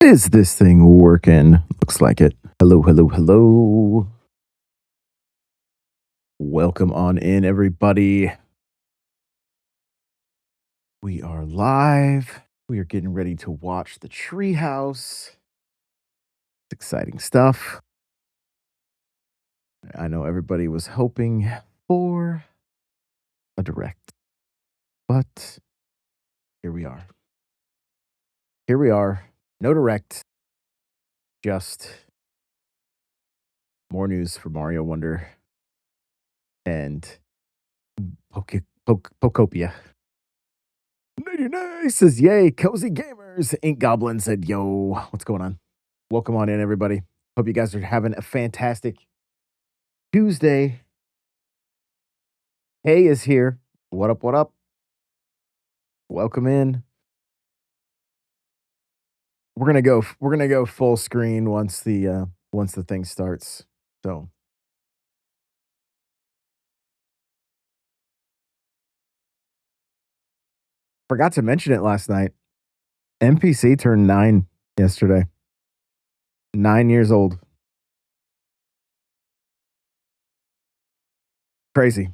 Is this thing working? Looks like it. Hello, hello, hello. Welcome on in, everybody. We are live. We are getting ready to watch the Treehouse. Exciting stuff. I know everybody was hoping for a direct, but here we are. Here we are. No direct, just more news for Mario Wonder and Pokopia. Nighty night says, yay, cozy gamers. Ink Goblin said, yo, what's going on? Welcome on in, everybody. Hope you guys are having a fantastic Tuesday. Hey is here. What up, what up? Welcome in. We're gonna go full screen once the thing starts. So forgot to mention it last night. NPC turned 9 yesterday. 9 years old. Crazy.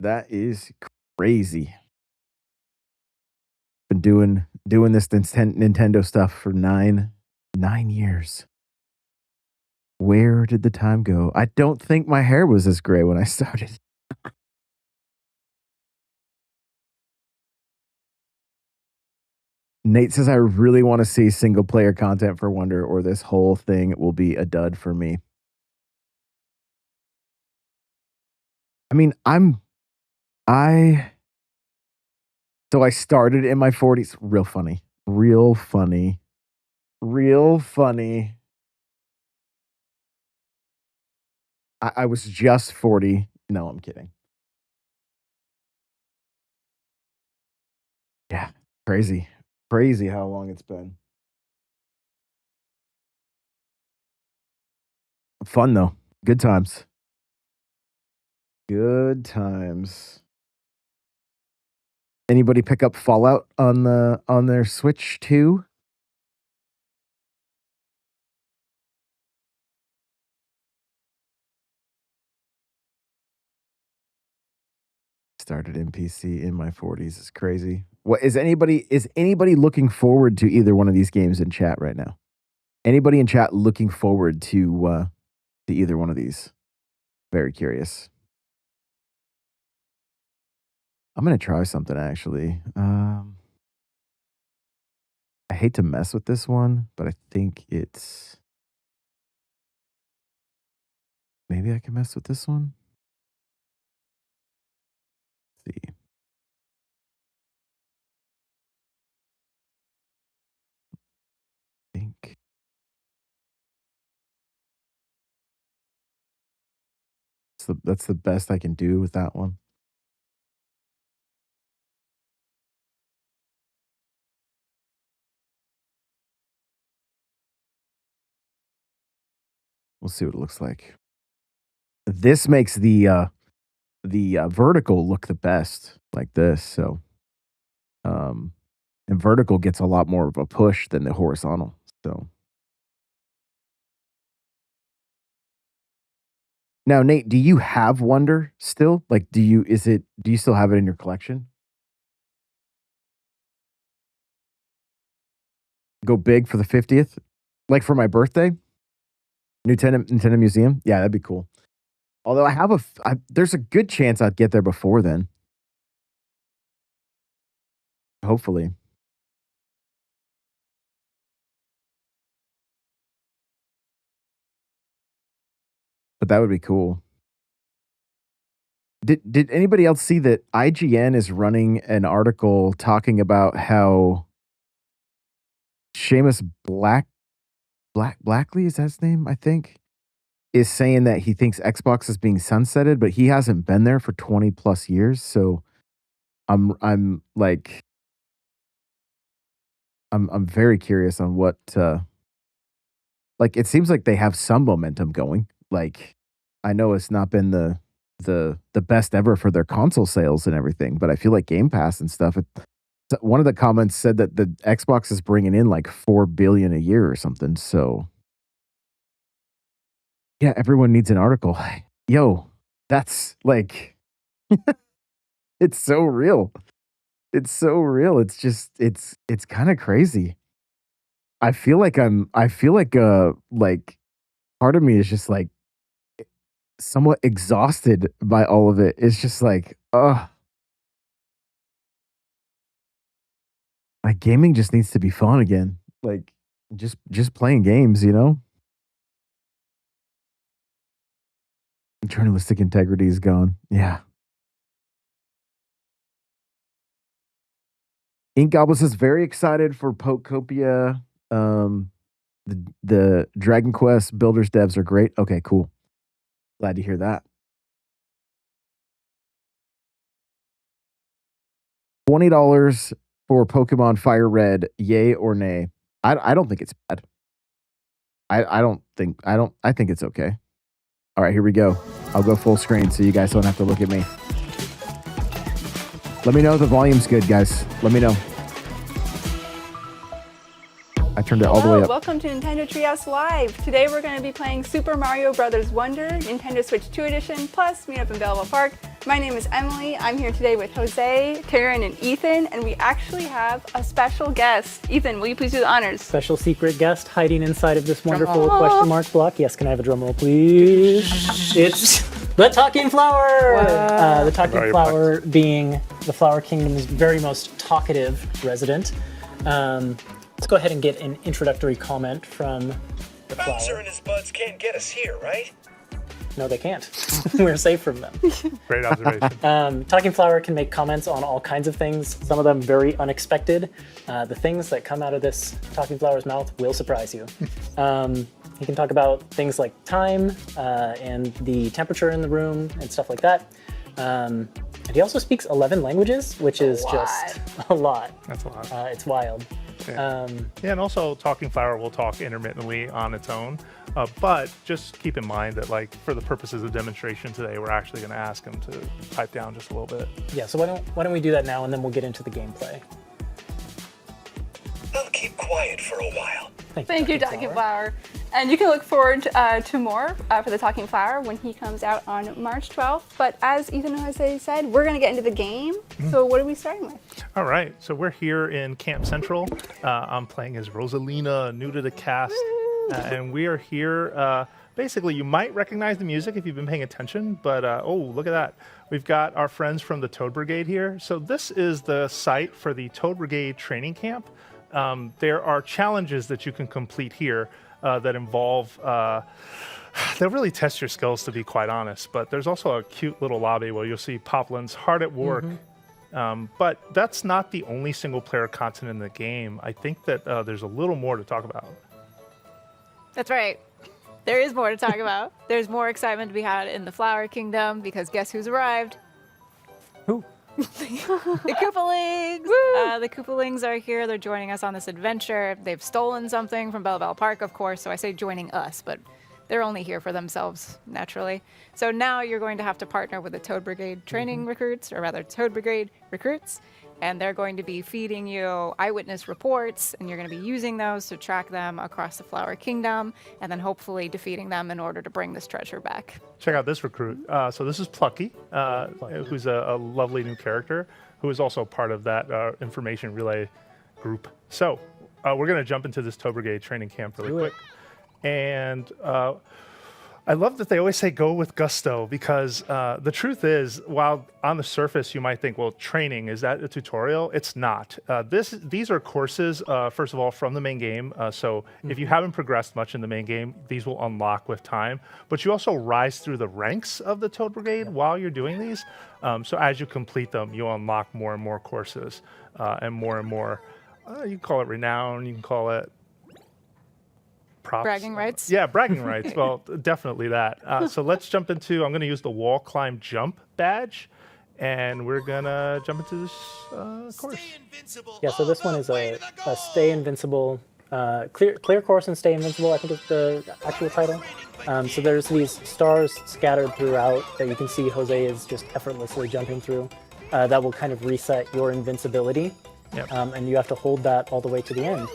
That is crazy. Been doing this Nintendo stuff for 9 years. Where did the time go? I don't think my hair was this gray when I started. Nate says I really want to see single player content for Wonder, or this whole thing will be a dud for me. I mean, I so I started in my 40s. Real funny. Real funny. Real funny. I was just 40. No, I'm kidding. Yeah, crazy. Crazy how long it's been. Fun though. Good times. Good times. Anybody pick up Fallout on their Switch too? Started NPC in my 40s. It's crazy. What is anybody looking forward to either one of these games in chat right now? Anybody in chat looking forward to either one of these? Very curious. I'm gonna try something actually. I hate to mess with this one, but I think it's maybe I can mess with this one. Let's see. I think that's the best I can do with that one. We'll see what it looks like. This makes the vertical look the best like this. So, and vertical gets a lot more of a push than the horizontal. So now, Nate, do you have Wonder still? Like, do you still have it in your collection? Go big for the 50th, like for my birthday. Nintendo Museum. Yeah, that'd be cool. Although there's a good chance I'd get there before then. Hopefully. But that would be cool. Did anybody else see that IGN is running an article talking about how Seamus Blackley, is that his name, I think, is saying that he thinks Xbox is being sunsetted, but he hasn't been there for 20 plus years. So I'm like I'm very curious on what like it seems like they have some momentum going. Like I know it's not been the best ever for their console sales and everything, but I feel like Game Pass and stuff one of the comments said that the Xbox is bringing in like 4 billion a year or something. So yeah, everyone needs an article. Yo, that's like it's so real. It's so real. It's just it's kind of crazy. I feel like part of me is just like somewhat exhausted by all of it. It's just like gaming just needs to be fun again. Like just playing games, you know? Journalistic integrity is gone. Yeah. Ink Goblin says very excited for Pokopia. The Dragon Quest builders devs are great. Okay, cool. Glad to hear that. $20 for Pokemon Fire Red, yay or nay? I don't think it's bad. I think it's okay. All right, here we go. I'll go full screen so you guys don't have to look at me. Let me know if the volume's good, guys. Let me know. I turned it all the way up. Welcome to Nintendo Treehouse Live. Today we're going to be playing Super Mario Bros. Wonder, Nintendo Switch 2 Edition, plus Meet Up in Belleville Park. My name is Emily. I'm here today with Jose, Taryn, and Ethan, and we actually have a special guest. Ethan, will you please do the honors? Special secret guest hiding inside of this wonderful question mark block. Yes, can I have a drum roll, please? It's the Talking Flower! Wow. The Talking Flower being the Flower Kingdom's very most talkative resident. Let's go ahead and get an introductory comment from the flower. Bowser and his buds can't get us here, right? No, they can't. We're safe from them. Great observation. Talking Flower can make comments on all kinds of things, some of them very unexpected. The things that come out of this Talking Flower's mouth will surprise you. He can talk about things like time and the temperature in the room and stuff like that. And he also speaks 11 languages, which is just a lot. That's a lot. It's wild. Yeah. And also Talking Flower will talk intermittently on its own, but just keep in mind that, like, for the purposes of demonstration today, we're actually going to ask him to pipe down just a little bit. Yeah, so why don't we do that now, and then we'll get into the gameplay. I'll keep quiet for a while. Thank you, Talking Flower. And you can look forward to more for the Talking Flower when he comes out on March 12th. But as Ethan and Jose said, we're going to get into the game. So what are we starting with? All right, so we're here in Camp Central. I'm playing as Rosalina, new to the cast, and we are here. Basically, you might recognize the music if you've been paying attention, but oh, look at that. We've got our friends from the Toad Brigade here. So this is the site for the Toad Brigade training camp. There are challenges that you can complete here that involve, they'll really test your skills, to be quite honest, but there's also a cute little lobby where you'll see Poplin's hard at work. But that's not the only single player content in the game. I think that there's a little more to talk about. That's right. There is more to talk about. There's more excitement to be had in the Flower Kingdom because guess who's arrived? Who? The Koopalings! The Koopalings are here. They're joining us on this adventure. They've stolen something from Belleville Park, of course, so I say joining us, but they're only here for themselves, naturally. So now you're going to have to partner with the Toad Brigade training recruits, or rather Toad Brigade recruits, and they're going to be feeding you eyewitness reports, and you're going to be using those to track them across the Flower Kingdom, and then hopefully defeating them in order to bring this treasure back. Check out this recruit. So this is Plucky, who's a lovely new character, who is also part of that information relay group. So we're going to jump into this Toad Brigade training camp really quick. And I love that they always say go with gusto, because the truth is, while on the surface you might think, well, training, is that a tutorial? It's not. These are courses, first of all, from the main game. So if you haven't progressed much in the main game, these will unlock with time. But you also rise through the ranks of the Toad Brigade while you're doing these. So as you complete them, you'll unlock more and more courses and more. You can call it renown, you can call it props. Bragging rights? Yeah, bragging rights. Well, definitely that. So let's jump into, I'm going to use the wall climb jump badge, and we're going to jump into this course. Yeah, so this one is a Stay Invincible, clear course and Stay Invincible, I think is the actual title. So there's these stars scattered throughout that you can see Jose is just effortlessly jumping through. That will kind of reset your invincibility. Yep. And you have to hold that all the way to the end.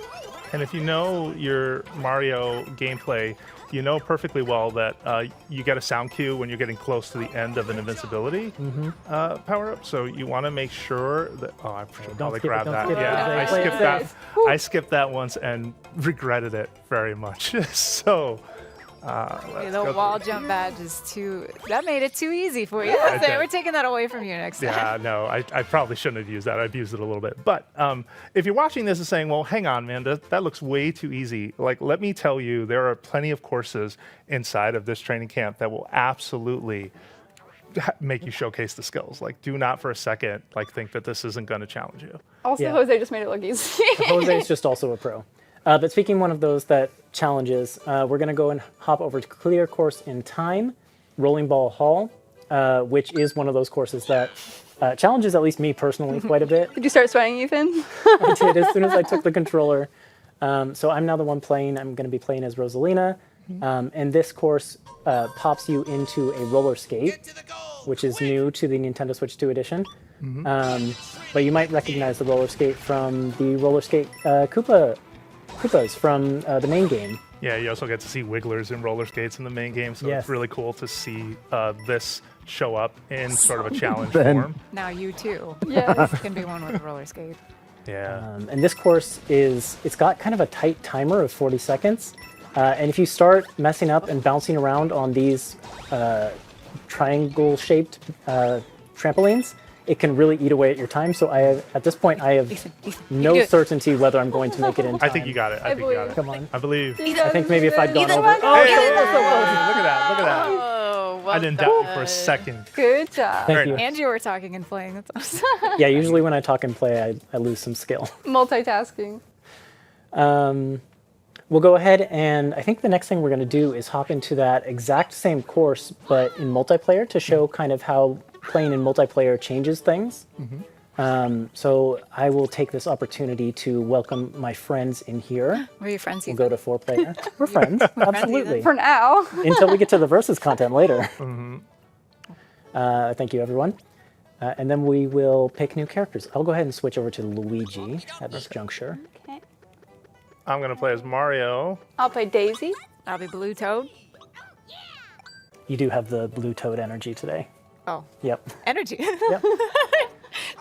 And if you know your Mario gameplay, you know perfectly well that you get a sound cue when you're getting close to the end of an invincibility power-up. So you want to make sure that... Oh, I should probably skip it, grab don't that. skip it. Yeah, I Play it skipped that. safe. I skipped that once and regretted it very much. So... let's The go wall through. jump badge is too. That made it too easy for you. I did. We're taking that away from you next time. Yeah, no, I probably shouldn't have used that. I've used it a little bit. But if you're watching this and saying, well, hang on, man, that looks way too easy. Like, let me tell you, there are plenty of courses inside of this training camp that will absolutely make you showcase the skills. Like, do not for a second, think that this isn't going to challenge you. Also, Yeah. Jose just made it look easy. Jose is just also a pro. But speaking one of those that challenges, we're going to go and hop over to Clear Course in Time, Rolling Ball Hall, which is one of those courses that challenges at least me personally quite a bit. Did you start sweating, Ethan? I did as soon as I took the controller. So I'm now the one playing. I'm going to be playing as Rosalina. And this course pops you into a roller skate, which is new to the Nintendo Switch 2 edition. But you might recognize the roller skate from the roller skate Koopas from the main game. Yeah, you also get to see wigglers and roller skates in the main game, so Yes. it's really cool to see this show up in sort of a challenge Ben. form. Now you too Yes. can be one with a roller skate. Yeah. And this course it's got kind of a tight timer of 40 seconds. And if you start messing up and bouncing around on these triangle-shaped trampolines, it can really eat away at your time. So at this point, I have Ethan, you no do it. certainty whether I'm going to make it in time. I think you got it. I think you got it. Come on. I believe. I think maybe if I'd gone over. Hey, look at that. Look at that. Oh, well I didn't doubt you for a second. Good job. Thank Very you. nice. And you were talking and playing. That's awesome. Yeah, usually when I talk and play, I lose some skill. Multitasking. We'll go ahead and I think the next thing we're going to do is hop into that exact same course, but in multiplayer to show kind of how playing in multiplayer changes things. So I will take this opportunity to welcome my friends in here. Were you friends? We'll Ethan? go to 4-player. We're friends, absolutely. For now. Until we get to the versus content later. Thank you, everyone. And then we will pick new characters. I'll go ahead and switch over to Luigi at this juncture. Okay. I'm going to play as Mario. I'll play Daisy. I'll be Blue Toad. You do have the blue toad energy today. Oh, Yep. energy. Yep.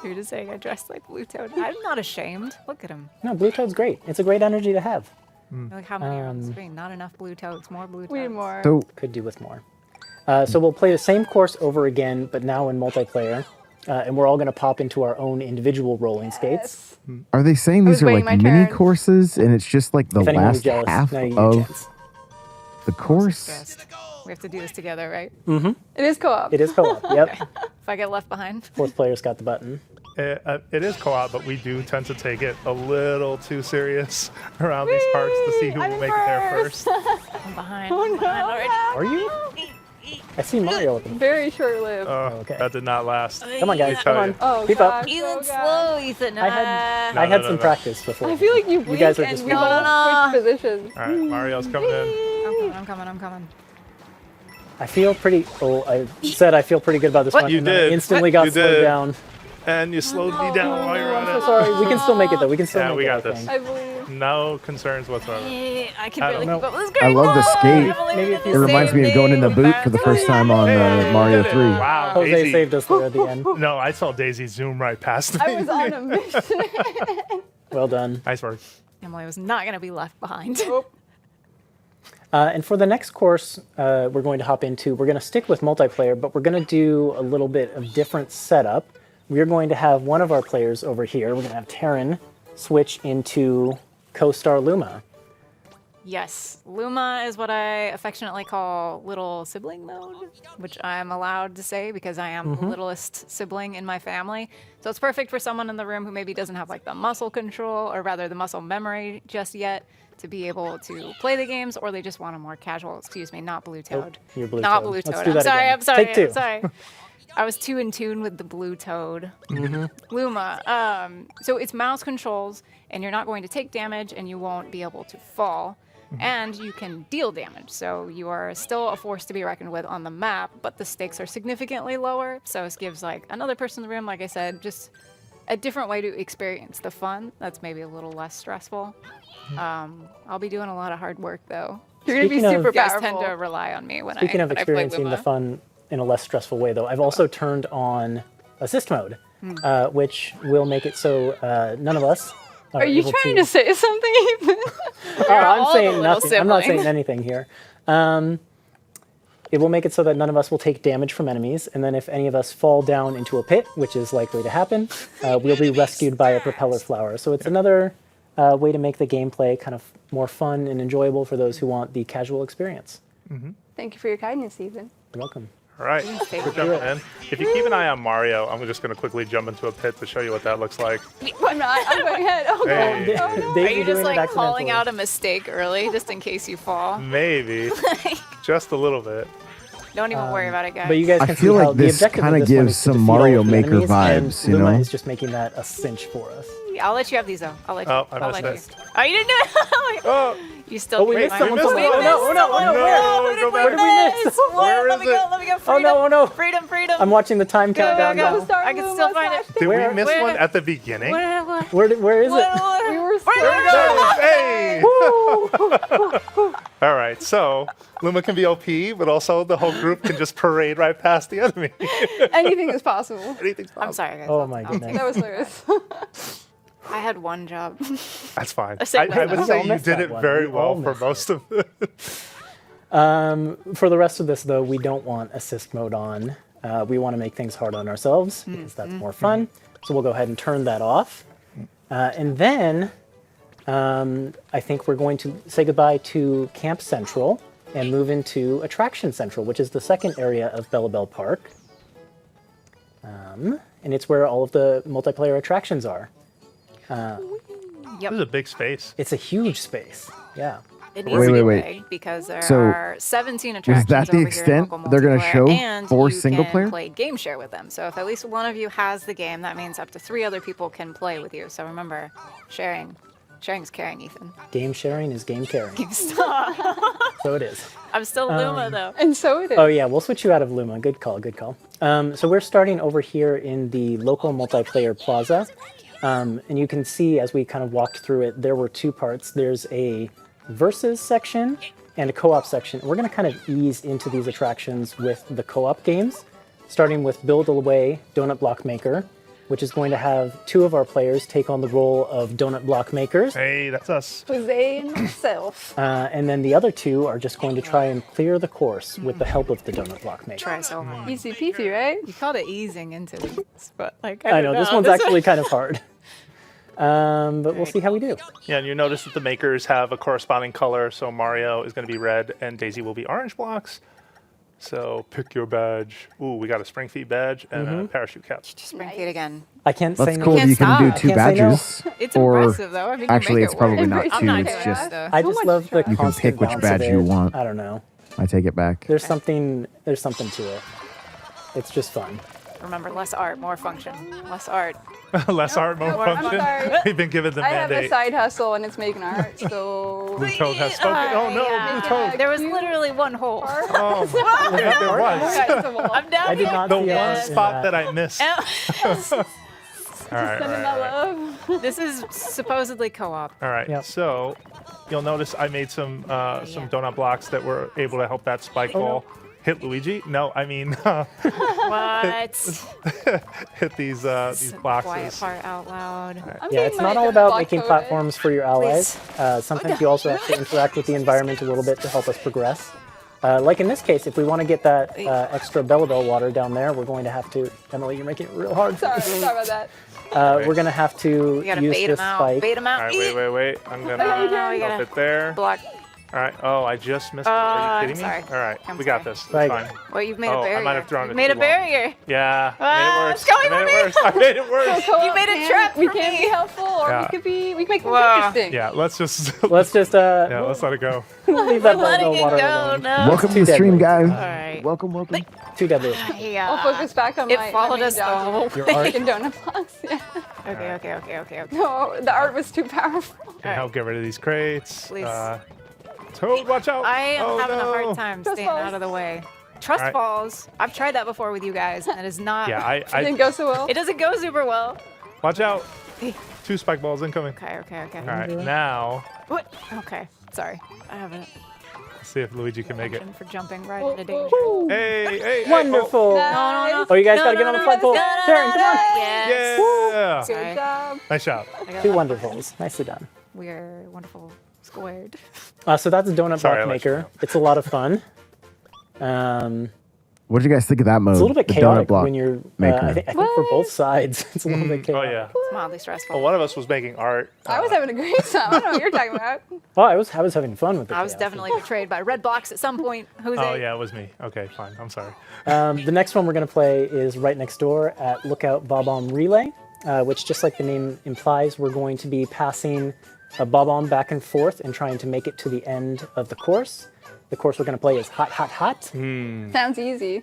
You're just saying I dressed like Blue Toad. I'm not ashamed. Look at him. No, blue toad's great. It's a great energy to have. Like how many are on the screen? Not enough Blue Toads. More Blue Toads. We need more. So Could do with more. So we'll play the same course over again, but now in multiplayer. And we're all going to pop into our own individual rolling skates. Yes. are they saying these was are waiting like my mini turn. courses and it's just like the If anyone's last jealous, half now you get a of chance. the course? Stressed. We have to do this together, right? It is co-op. It is co-op. Yep. If I get left behind. Fourth player's got the button. It is co-op, but we do tend to take it a little too serious around these parts to see who will make it there first. I'm behind. I'm behind already. Are you? I see Mario with them. Very short-lived. Okay. That did not last. Come on, guys. Come on. Oh, Keep gosh. up. Ethan, Oh, gosh. slow, Ethan. I had No, some no. practice before. I feel like you blink guys are and just we No, both switch positions. All right, Mario's coming in. I'm coming. I feel pretty. Oh, I said I feel pretty good about this one. You and then I did. instantly got You slowed did. down. And you slowed me down while you're on So it. sorry. We can still make it though. We can still Yeah, make we it. got I this. think. I believe. No concerns whatsoever. I can I barely don't keep up with this I great love the ball. skate. Maybe if It you reminds me of going in the boot for the first time on Mario 3. Wow, Jose Daisy. saved us there at the end. No, I saw Daisy zoom right past me. I was on a mission. Well done. Nice work. Emily was not going to be left behind. Nope. And for the next course, we're going to hop into. We're going to stick with multiplayer, but we're going to do a little bit of different setup. We're going to have one of our players over here. We're going to have Taryn switch into co-star Luma. Yes, Luma is what I affectionately call little sibling mode, which I'm allowed to say because I am the littlest sibling in my family. So it's perfect for someone in the room who maybe doesn't have like the muscle control or rather the muscle memory just yet to be able to play the games, or they just want a more casual, excuse me, not Blue Toad. you're Blue Not Toad. Blue Let's Toad. do I'm that sorry, again. I'm sorry, Take two. I'm sorry. I was too in tune with the Blue Toad. Luma. So it's mouse controls, and you're not going to take damage, and you won't be able to fall. And you can deal damage, so you are still a force to be reckoned with on the map, but the stakes are significantly lower. So it gives like another person in the room, like I said, just a different way to experience the fun. That's maybe a little less stressful. I'll be doing a lot of hard work though. You're gonna be Speaking of- super You guys powerful. tend to rely on me when Speaking of when I play experiencing the Luma. fun in a less stressful way, though, I've also turned on assist mode, which will make it so none of us Are you able trying to say something? Ethan? Oh, I'm all the saying little nothing. I'm not saying siblings. anything here. It will make it so that none of us will take damage from enemies, and then if any of us fall down into a pit, which is likely to happen, we'll be rescued by a propeller flower. So it's another way to make the gameplay kind of more fun and enjoyable for those who want the casual experience. Thank you for your kindness, Ethan. You're welcome. All right, take we're it. jumping in. If you keep an eye on Mario, I'm just going to quickly jump into a pit to show you what that looks like. I'm not. I'm going ahead. Oh, Hey. God. Oh, no. Daisy Are you doing just it like calling accidentally. out a mistake early, just in case you fall? Maybe. Just a little bit. Don't even worry about it, guys. But you guys I can feel see like how the this objective kinda of this one gives is to some defeat all Mario of the Maker enemies, vibes, and you Luma know? is just making that a cinch for us. I'll let you have these though. I'll let you. Oh, I I'll missed let it. you. Oh, you didn't do it. Oh, You still. Oh, we did missed mine. someone. missed someone. one. Oh, no, oh, no, oh, no, No, where? go Where did we back. miss? Where Let is me go. it? Let me go. Oh, Freedom. no, oh, no. Freedom. Freedom. I'm watching the time countdown go. now. Start I can Luma still find it. slash did Where- we miss where- one at the beginning? Where is it? We were Hey! All right, so Luma can be OP, but also the whole group can just parade right past the enemy. Anything is possible. Anything's possible. I'm sorry, guys. Oh, my goodness. That was hilarious. I had one job. That's fine. I said I would no. say all you missed did that it one. very We all well for missed most of it. For the rest of this, though, we don't want assist mode on. We want to make things hard on ourselves because that's more fun. So we'll go ahead and turn that off. And then I think we're going to say goodbye to Camp Central and move into Attraction Central, which is the second area of Bell Park. And it's where all of the multiplayer attractions are. This is a big space. It's a huge space. Yeah. It needs Wait, to be wait. big because there So, are 17 attractions that the over extent here in local they're gonna multiplayer, show and for you single can player? play game share with them. So if at least one of you has the game, that means up to 3 other people can play with you. So remember, sharing is caring, Ethan. Game sharing is game caring. Stop. So it is. I'm still Luma though. And so it is. Oh yeah, we'll switch you out of Luma. Good call, good call. So we're starting over here in the local multiplayer plaza. And you can see as we kind of walked through it, there were 2 parts. There's a versus section and a co-op section. We're going to kind of ease into these attractions with the co-op games, starting with Build Away Donut Block Maker, which is going to have 2 of our players take on the role of donut block makers. Hey, that's us. Jose and myself. And then the other 2 are just going to try and clear the course with the help of the donut block maker. Try so hard. Easy peasy, right? You called it easing into this, but like I don't know, this one's one- actually kind of hard. But we'll see how we do. Yeah, and you notice that the makers have a corresponding color, so Mario is going to be red and Daisy will be orange blocks. So pick your badge. Ooh, we got a spring feet badge and a parachute cap. Spring feet again. I can't say That's no. cool. can't You can do stop. 2 Can't say no. badges. It's or impressive though. I mean, you actually, make it's it probably work. not I'm 2. not It's doing just that. I So just much love the stress. You can constant pick which balance of badge you it. want. I don't know. I take it back. There's something to it. It's just fun. Remember, less art, more function. Less art. Less art, more I'm function. sorry. We've been given the I have a mandate. side hustle and it's making art, so. Blue Toad has spoken. Oh no, Yeah. Blue Toad. There was literally one hole. Oh, yeah, there was. Guys, the wall. I'm down I did here. not The see one that in spot that I missed. All right, all Sending right, that all right. love. This is supposedly co-op. All right, Yep. so you'll notice I made some donut blocks that were able to help that spike ball hit Luigi. No, I mean What? hit these Quiet boxes. part out loud. I'm Yeah, getting it's my not all about block making coded. platforms for your allies. Sometimes you also have to interact with the environment a little bit to help us progress. Like in this case, if we want to get that extra Bell water down there, we're going to have to. Emily, you're making it real hard. Sorry about that. We're going to have to We gotta use bait this him out. spike. Bait him out. All right, wait. I'm gonna no, we help gotta it there. block. All right. Oh, I just missed it. Are you I'm kidding me? sorry. All right, I'm we got sorry. this. It's Right. fine. Well, you've made Oh, a I barrier. might have thrown You've it made too a long. barrier. Yeah, Ah, made it worse. it's going I made for it me. worse. I made it worse. You made a trap We for can me. be helpful, or Yeah. we can make things Whoa. interesting. Yeah, let's just Let's just yeah, let's let it go. leave that Letting Bell it water go. alone. No. Welcome to too the stream, deadly. guys. right. Welcome. Too deadly. Yeah. I'll focus back on It my followed main us job. though. Your art. Making donut blocks. Yeah. Okay. No, the art was too powerful. Can help get rid of these crates. Please. Toad, watch out! I am Oh, having a no. hard time Trust staying falls. out of the way. Trust All right. falls. I've tried that before with you guys, and it is not. Yeah, It didn't go so well. It doesn't go super well. Watch out. 2 spike balls incoming. Okay, okay, okay. All right, now What? Okay, sorry. I haven't let's see if Luigi can make it. for jumping right into danger. Hey, hey, hey. Wonderful. No. Oh, you guys gotta get on the flagpole. Taryn, come on. Yes. Yeah. Good job. Nice job. I got 2 that. wonderfuls. Nicely done. We're wonderful squared. So that's a donut Sorry, I block let you maker. know. It's a lot of fun. What did you guys think of that mode? It's a little bit the donut chaotic block when you're. maker. I think for both sides, it's a little bit Oh chaotic. yeah. It's mildly stressful. Well, one of us was making art. I was having a great time. I don't know what you're talking about. Oh, I was having fun with it. I was definitely betrayed by red box at some point. Jose. Oh yeah, it was me. Okay, fine. I'm sorry. The next one we're going to play is right next door at Lookout Bob-omb Relay, which, just like the name implies, we're going to be passing a bob-omb back and forth and trying to make it to the end of the course. The course we're going to play is Hot, Hot, Hot. Sounds easy.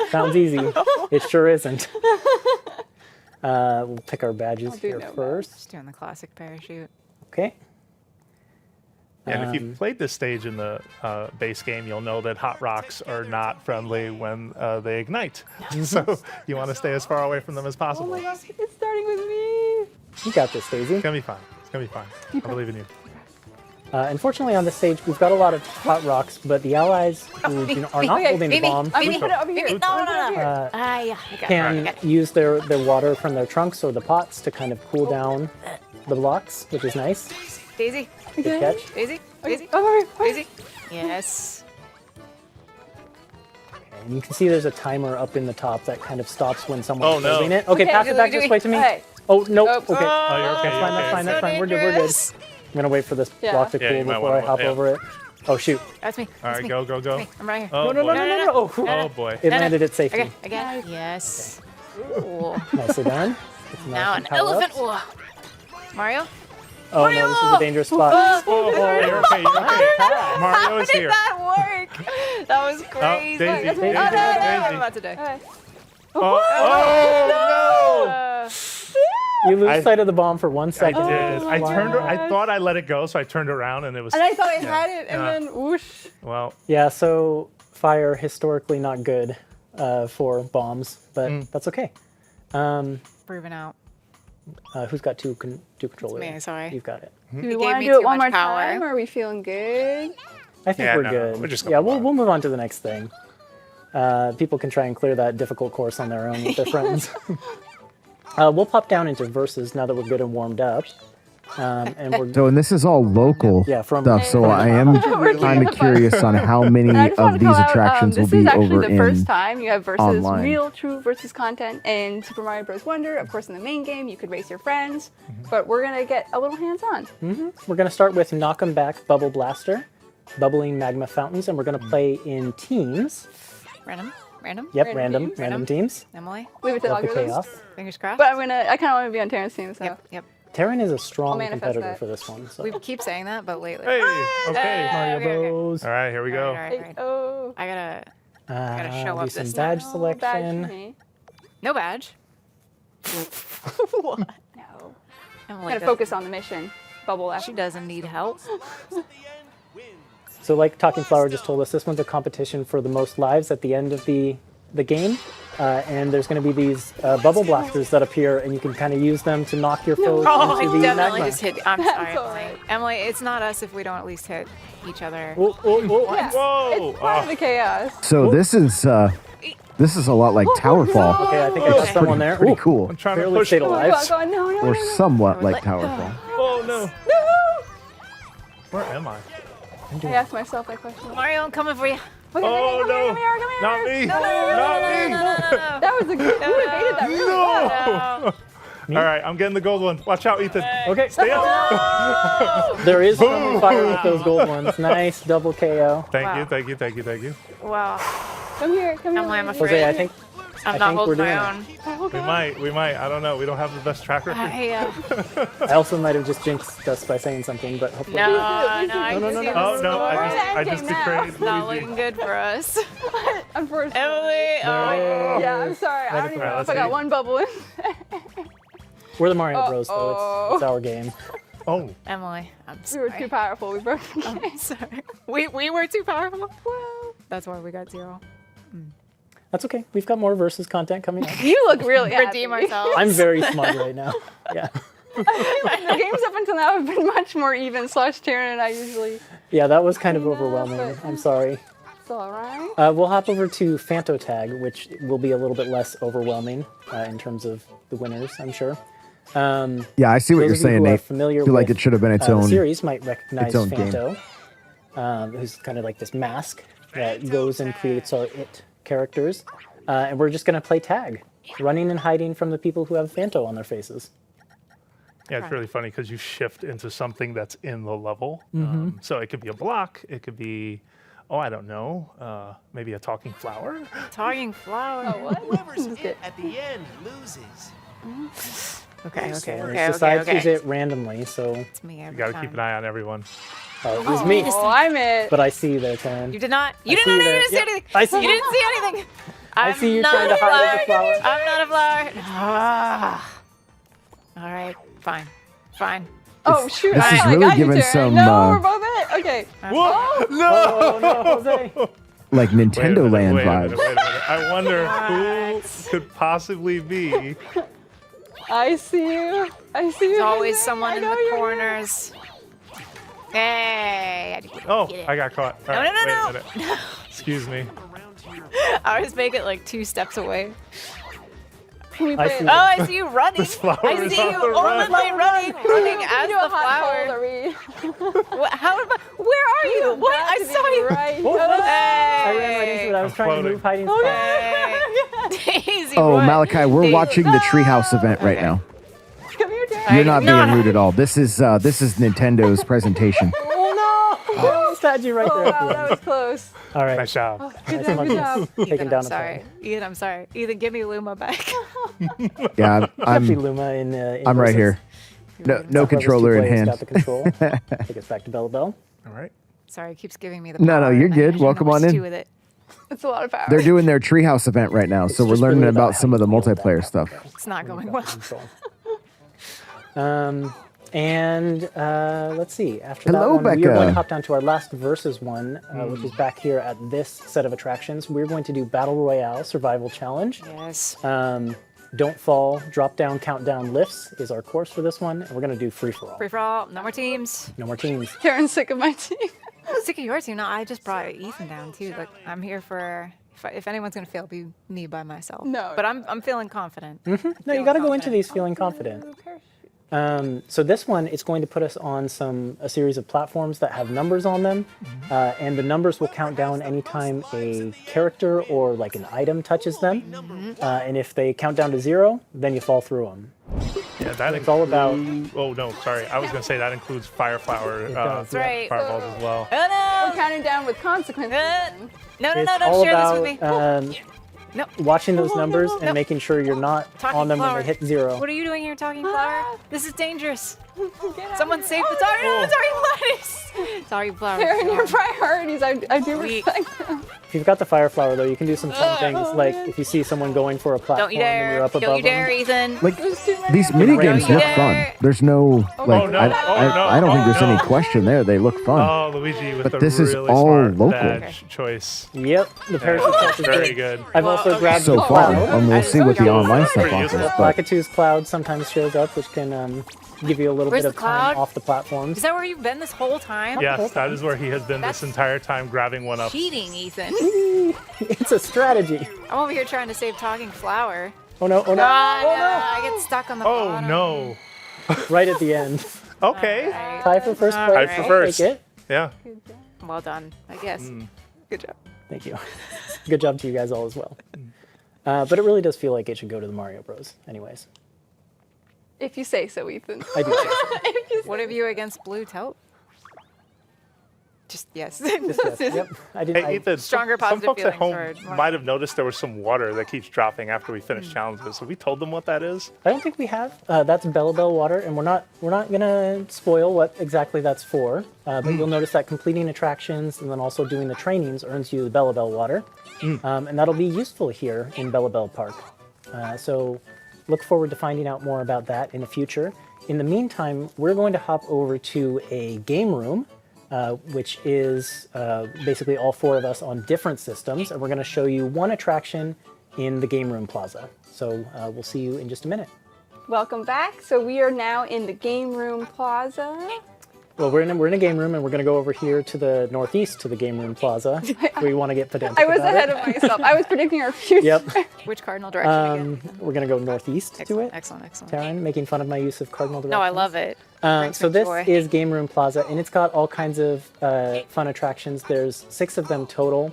Sounds easy. It sure isn't. We'll pick our badges do here know that. first. Just doing the classic parachute. Okay. And if you've played this stage in the base game, you'll know that hot rocks are not friendly when they ignite. So you want to stay as far away from them as Oh possible. my gosh, it's starting with me. You got this, Daisy. It's gonna be fine. It's gonna be fine. I believe in you. Unfortunately, on this stage, we've got a lot of hot rocks, but the allies who are not holding the bomb I'm gonna put it over here. No, I'm gonna no, put it over here. Yeah, I got it. can use their water from their trunks or the pots to kind of cool down the blocks, which is nice. Daisy, Good catch. Daisy, Daisy, Over here. Daisy. Yes. And you can see there's a timer up in the top that kind of stops when someone's Oh, no. holding it. Okay, pass it back this way to me. Hey. Oh, no. Oh, Okay. Oh, you're okay. That's fine, that's fine, that's fine. We're good, we're good. I'm going to wait for this Yeah. block to Yeah, cool you might before I wanna- hop yeah. over it. Oh, shoot. That's me. All That's right, me. go, go, go. Me. I'm right here. Oh, No, no, boy. no, no, no, no. Oh, whew. Oh boy. It landed at safety. Okay, I got it. Yes. Ooh. Nicely done. It's Now an power-ups. elephant. Ooh. Mario? Oh, no, this is a dangerous spot. Oh, you're okay. You're okay. Mario is How did here. that work? That was crazy. Daisy, Oh, Daisy, no, no, no, Daisy. I'm about to die. Okay. Oh, You lose I- sight of the bomb for 1 no! I second. did. I my turned. I gosh. thought I let it go, so I turned around and it was. And I thought I Yeah. had it, and Yeah. then whoosh. Well, Yeah, so fire historically not good for bombs, but Mm. that's okay. Proven out. Who's got two controllers? me, sorry. You've got it. Do we gave want to me do it too one much more power. time? Or are we feeling good? I think Yeah, we're no, good. we're just yeah, gonna we'll move on. we'll move on to the next thing. People can try and clear that difficult course on their own with their friends. We'll pop down into verses now that we're good and warmed up. And we're So, and this is all local Yeah, from- stuff. So, from- I am kind of curious on how many And I just want of to these call out, attractions will this be is actually over the in. first time you have versus online. real, true versus content in Super Mario Bros. Wonder. Of course, in the main game, you could race your friends, but we're gonna get a little hands-on. We're going to start with Knock 'em Back Bubble Blaster, bubbling magma fountains, and we're going to play in teams. Random? Random? Yep, Random random teams. teams. Emily? Leave it to the Love the algorithms. chaos. Fingers crossed? But I kind of want to be on Terrance's team, so. Yep. Taryn is a strong manifest competitor that. for this one. So. We keep saying that, but lately. hey, okay. Mario okay, okay. Bros. All right, here we All go. right, all right, all right. Oh. I gotta show do up some this badge time. No, badge for selection. me. No badge. No. Emily Gotta does- focus on the mission. Bubble after. She doesn't need help. So like Talking Flower just told us, this one's a competition for the most lives at the end of the game. And there's going to be these bubble blasters that appear, and you can kind of use them to knock your foes Oh, into I the definitely magma. just hit. I'm sorry, all Emily. right. Emily, it's not us if we don't at least hit each other. Oh, oh, oh. Yeah. Whoa! It's part of the chaos. So, this is a lot like Tower Fall. Okay, I think I got Okay. someone there. Pretty Ooh, cool. I'm trying to barely push. stayed Oh my alive. God, no, no, Or no, no. somewhat like Let Tower go. Fall. Oh no! No! Where am I? I asked myself that question. Mario, I'm coming for you. Okay, Oh come no! here, come here, come here. Not me! No, no, no, no, Not no, me! no, no, no, no. That was a good. You evaded that really well. All right, I'm getting the gold one. Watch out, Ethan. Okay, Stay up. there is some fire with those gold ones. Nice, double KO. Thank Wow. you, thank you, thank you, thank you. Wow. Come here, come here. Emily, I'm lady. afraid. Jose, I think I'm I not think we're holding doing my it. own. Oh, God. We might. I don't know. We don't have the best track record. I also might have just jinxed us by saying something, but hopefully. No, Please no, I do, can please see do. Oh this no! I We're just ending now. betrayed It's not Luigi. looking good for us. Unfortunately. Emily, oh. Yeah, I'm sorry. I don't even Alright, know if let's I got see. one bubble in. We're the Mario Bros, though. Uh-oh. It's our game. Oh, Emily, I'm We sorry. were too powerful. We broke the game. I'm sorry. We were too powerful. Well, that's why we got 0. That's okay. We've got more versus content coming up. You look really happy. Redeem ourselves. I'm very smug right now. Yeah. The games up until now have been much more even. / Taryn and I usually. Yeah, that was kind of No, overwhelming. but- I'm sorry. It's all right. We'll hop over to Phanto Tag, which will be a little bit less overwhelming in terms of the winners, I'm sure. Yeah, I see what Those you're of you saying, who are Nate. familiar I feel like with, it should have been its the own. series might recognize own game. Phanto, who's kind of like this mask that goes and creates our it characters. And we're just going to play tag, running and hiding from the people who have Phanto on their faces. Yeah, it's really funny because you shift into something that's in the level. Mm-hmm. So it could be a block. It could be, I don't know, maybe a talking flower. Talking flower. Whoever's it at the end loses. Okay. It decides who's it randomly, so It's me every You got to time. keep an eye on everyone. it was me. Oh, I'm it. But I see you there, Taryn. You did not. You see did not. that. You didn't see Yep. anything. I see You you. didn't see anything. I see you trying to hide the flower. I'm not a flower. Ah. All right. Fine. Oh shoot! This is I really got you, giving Taryn. some, No, we're both it. Okay. Whoa! No! Oh, no, Jose. Like Nintendo Land wait a vibes. minute, wait a minute. I wonder who could possibly be. I see you. I see you. There's always Jose. someone I in know the you're here. corners. Hey. how'd you get it? Oh, Get it. I got caught. All No, right, no, no, wait a minute. Excuse me. I always make it like 2 steps away. Can we I play see it? you. Oh, I see you running. This flower I is see on you the run. running as Do the a hot cold, flower. are we? How am I? Where are you? What? I Got to saw be you. Right. What? Hey. I ran right into it. I was I'm trying to floating. move hiding Oh, spot. Hey. Daisy. Oh, what? Malachi, we're Daisy. watching the Treehouse event right Okay. now. Come here, Taryn. You're not No. being rude at all. This is Nintendo's presentation. Oh no! I almost had you right Oh there. wow, that was close. All right. Nice job. Good job. Good job. Taking Ethan, down I'm a sorry. Ethan, I'm sorry. Ethan, give me Luma back. Yeah, Happy I'm Luma in I'm right versus. here. No Whoever's 2 controller in players hand. Got the control. Take us back to Bella Bell. All right. Sorry, it keeps giving me the No, no, power you're and I good. don't know Welcome what on to in. do with it. It's a lot of power. They're doing their Treehouse event right now, so we're just learning really about how some you of the feel about multiplayer that stuff. It's not going well. Control. Let's see. After Hello, that one, we are Becca. going to hop down to our last versus one, which is back here at this set of attractions. We're going to do Battle Royale Survival Challenge. Yes. Don't fall, drop down, countdown lifts is our course for this one. And we're going to do free for all. Free for all. No more teams. No more teams. Taryn's sick of my team. Sick of your team. No, I just brought Ethan down too. Like I'm here for. If anyone's gonna fail, it'll be me by myself. No. But I'm feeling confident. No, you got to go into these feeling confident. So this one is going to put us on a series of platforms that have numbers on them, and the numbers will count down anytime a character or like an item touches them. And if they count down to 0, then you fall through them. Yeah, that It's all about. Oh no, sorry. I was gonna say that includes fire flower, does. That's right. fireballs as well. Oh We're counting down with consequences. no! It's Don't all share about this with me. No. watching those numbers and No. making sure you're not Talking on them flower. when they hit 0. What are you doing here, talking flower? This is dangerous. Get out Someone of save here. the talking flowers. Talking flower. Taryn, your priorities. I do We- respect them. If you've got the fire flower though, you can do some fun things like if you see someone going for a platform Don't you and you're dare! up above Don't you dare, them. Ethan! Like There's too many these of them. mini Don't games you look dare. fun. There's no like no. I don't think there's any question there. They look fun. Oh, Luigi with But the this is really all smart local. badge choice. Yep, the parachute test is Very great. good. I've also grabbed So the far, cloud. and we'll see what the online stuff Pretty offers. useful. But Lakitu's cloud sometimes shows up, which can give you a little Where's bit of the time cloud? off the platforms. Is that where you've been this whole time? Yes, that is where he has been That's- this entire time, grabbing one up. Cheating, Ethan. It's a strategy. I'm over here trying to save talking flower. Oh no, oh no, Ah, oh no, no! I get stuck on the Oh bottom. no. Right at the end. Okay. Alright. Tie for first place. Tie for I'll first. take it. Yeah. Well done, I guess. Good job. Thank you. Good job to you guys all as well. But it really does feel like it should go to the Mario Bros. Anyways, If you say so, Ethan. I do. Say so. What have you against blue tote? Just yes. Just yes. Yep. I did. Hey, Ethan, Stronger some positive folks at feelings home for- might have noticed there was some water that keeps dropping after we finish challenges. Have we told them what that is? I don't think we have. That's Bella Bell water, and we're not gonna spoil what exactly that's for. But you'll notice that completing attractions and then also doing the trainings earns you the Bella Bell water, and that'll be useful here in Bella Bell Park. So look forward to finding out more about that in the future. In the meantime, we're going to hop over to a game room which is basically all four of us on different systems, and we're going to show you one attraction in the Game Room Plaza. So we'll see you in just a minute. Welcome back. So we are now in the Game Room Plaza. Well, we're in a game room, and we're going to go over here to the northeast to the Game Room Plaza. We want to get pedantic I was about ahead it. of myself. I was predicting our future. Yep. Which cardinal direction again? We're going to go northeast to it. Excellent, excellent. Taryn, making fun of my use of cardinal directions. No, I love it. Brings So me this joy. is Game Room Plaza, and it's got all kinds of fun attractions. There's 6 of them total,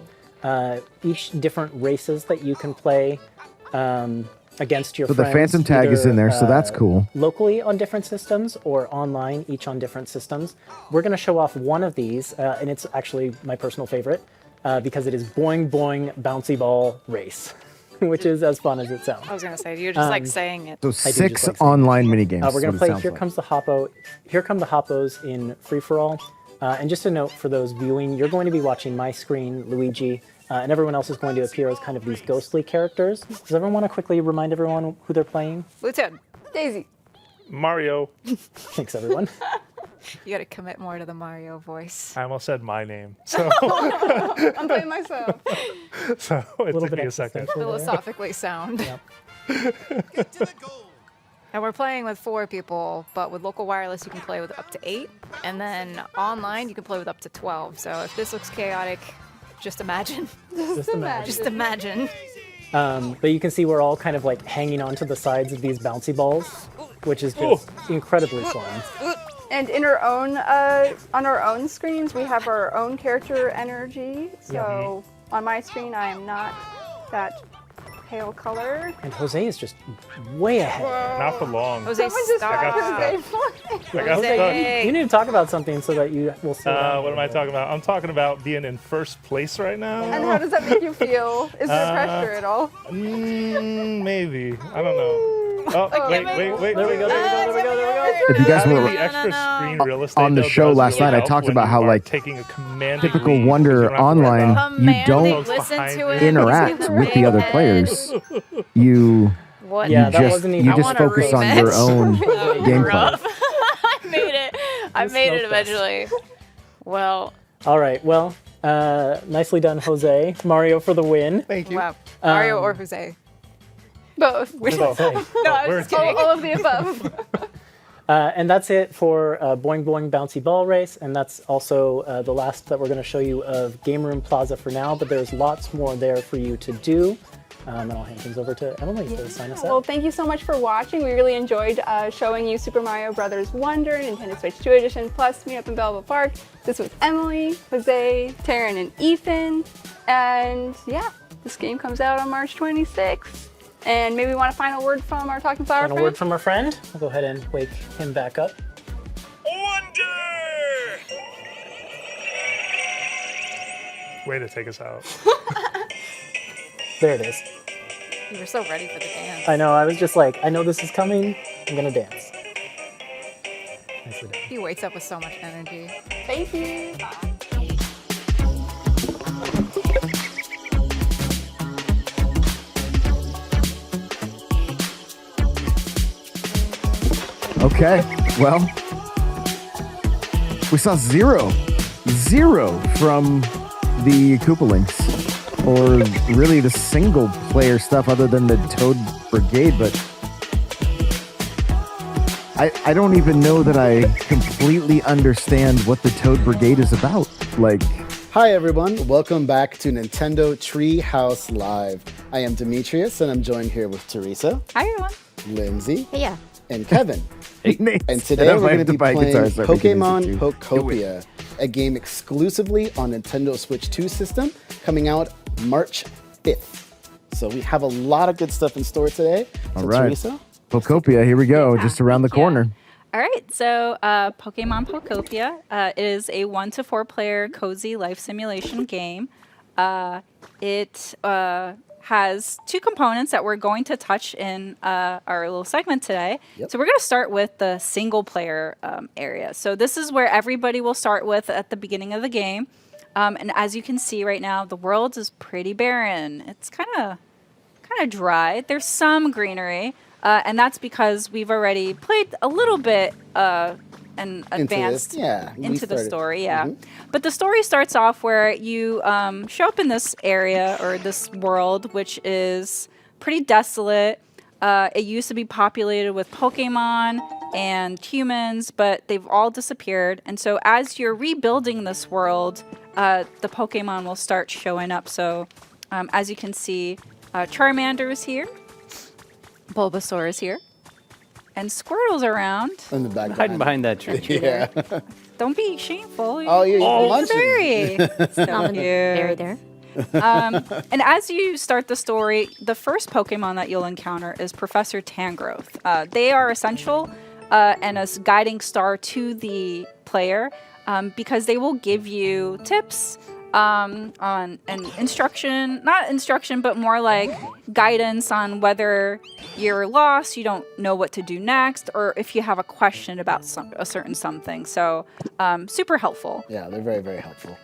each different races that you can play against your So the friends. Phantom tag is either, in there, so that's cool. Locally on different systems or online, each on different systems. We're going to show off one of these, and it's actually my personal favorite because it is Boing Boing Bouncy Ball Race, which is as fun as it sounds. I was gonna say you're just like saying it. So do just 6 like saying online mini games. We're going to play Here Comes the Hoppo. Here Come the Hoppos in Free For All. And just a note for those viewing, you're going to be watching my screen, Luigi, and everyone else is going to appear as kind of these ghostly characters. Does everyone want to quickly remind everyone who they're playing? Lieutenant, Daisy. Mario. Thanks, everyone. you got to commit more to the Mario voice. I almost said my name, so I'm playing myself. so it took me a extra second. sensual there. Philosophically sound. Get to the goal. And we're playing with 4 people, but with local wireless you can play with up to 8, and then online you can play with up to 12. So if this looks chaotic, just imagine. Just imagine. Just imagine. But you can see we're all kind of like hanging onto the sides of these bouncy balls, which is just incredibly fun. And in our own, on our own screens, we have our own character energy. So on my screen, I am not that pale color. And Jose is just way ahead. Not for long. Jose, Someone just stop. I got Jose. You need to talk about something so that you will slow down. What am I talking about? I'm talking about being in first place right now. And how does that make you feel? Is there pressure at all? Maybe. I don't know. Oh, wait. There we go, there we go, there we go, there we go. If you guys Having were the extra screen real estate on the though show does last really night, I help talked when about you how, are like, taking a commanding typical lead, Wonder 'cause you don't have to worry online, about you Commanding, don't listen to behind him. you. interact He's with the other big players. You What? Yeah, you that just wasn't you even- just I want a focus on your rematch. own gameplay. Rough. I made it. I You made it smoked us. eventually. Well, All right, well, nicely done, Jose. Mario for the win. Thank you. wow. Mario or Jose? Both. Jose. No, I was just kidding. All of the above. And that's it for Boing Boing Bouncy Ball Race, and that's also the last that we're going to show you of Game Room Plaza for now, but there's lots more there for you to do. And I'll hand things over to Emily to sign us Well, out. thank you so much for watching. We really enjoyed showing you Super Mario Bros. Wonder, Nintendo Switch 2 Edition, plus Meet Up in Belleville Park. This was Emily, Jose, Taryn, and Ethan. And yeah, this game comes out on March 26th. And maybe we want a final word from our Talking Flower And a friend? word from our friend. We'll go ahead and wake him back up. Wonder! Way to take us out. There it is. You were so ready for the dance. I know, I was just like, I know this is coming. I'm going to dance. Nicely done. He wakes up with so much energy. Thank you. Okay, well, we saw zero from the Koopalings, or really the single player stuff other than the Toad Brigade, but I don't even know that I completely understand what the Toad Brigade is about. Like, Hi everyone, welcome back to Nintendo Treehouse Live. I am Demetrius and I'm joined here with Teresa, Hi, everyone. Lindsay, Hey, yeah. and Kevin. names. And today I we're might going have to be buy playing guitars so everybody can Pokemon use it too. Pokopia, a game exclusively on Nintendo Switch 2 system, coming out March 5th. So we have a lot of good stuff in store today. So All right. Teresa, Pokopia, here we go, just around the corner. All right, so Pokemon Pokopia is a 1 to 4 player cozy life simulation game. It has 2 components that we're going to touch in our little segment today. Yep. So we're going to start with the single player area. So this is where everybody will start with at the beginning of the game. And as you can see right now, the world is pretty barren. It's kind of dry. There's some greenery. And that's because we've already played a little bit and Into advanced this, yeah. we into the started- story, yeah. Mhm. But the story starts off where you show up in this area or this world, which is pretty desolate. It used to be populated with Pokemon and humans, but they've all disappeared. And so as you're rebuilding this world, the Pokemon will start showing up. So as you can see, Charmander is here, Bulbasaur is here, and Squirtle's around. In the back. Hiding behind that tree. Yeah. Don't be shameful. Oh, you're It's munching. a berry. So Not in the berry cute. there. And as you start the story, the first Pokemon that you'll encounter is Professor Tangrowth. They are essential and a guiding star to the player because they will give you tips on and instruction, not instruction, but more like guidance on whether you're lost, you don't know what to do next, or if you have a question about a certain something. So super helpful. Yeah, they're very, very helpful.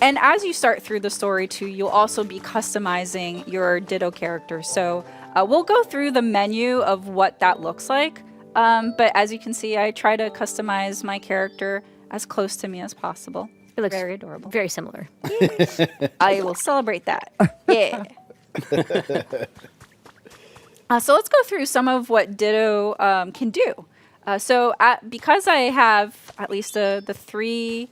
And as you start through the story too, you'll also be customizing your Ditto character. So we'll go through the menu of what that looks like. But as you can see, I try to customize my character as close to me as possible. It looks Very adorable. very similar. I will celebrate that. Yeah. So let's go through some of what Ditto can do. Because I have at least the 3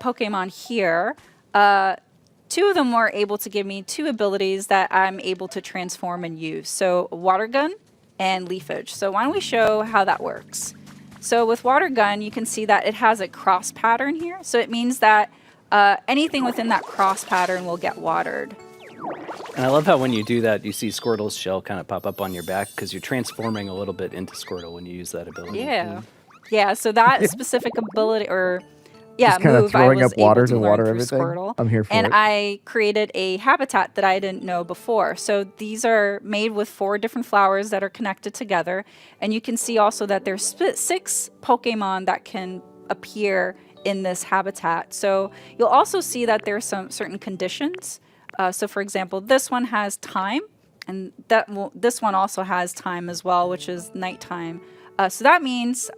Pokemon here, 2 of them were able to give me 2 abilities that I'm able to transform and use. So Water Gun and Leafage. So why don't we show how that works? So with Water Gun, you can see that it has a cross pattern here. So it means that anything within that cross pattern will get watered. And I love how when you do that, you see Squirtle's shell kind of pop up on your back because you're transforming a little bit into Squirtle when you use that ability. Yeah. Yeah, so that specific ability Just kinda move throwing I was up water able to learn water through everything? Squirtle. I'm here for and it. I created a habitat that I didn't know before. So these are made with 4 different flowers that are connected together. And you can see also that there's 6 Pokemon that can appear in this habitat. So you'll also see that there's some certain conditions. So for example, this one has time, and this one also has time as well, which is nighttime. So that means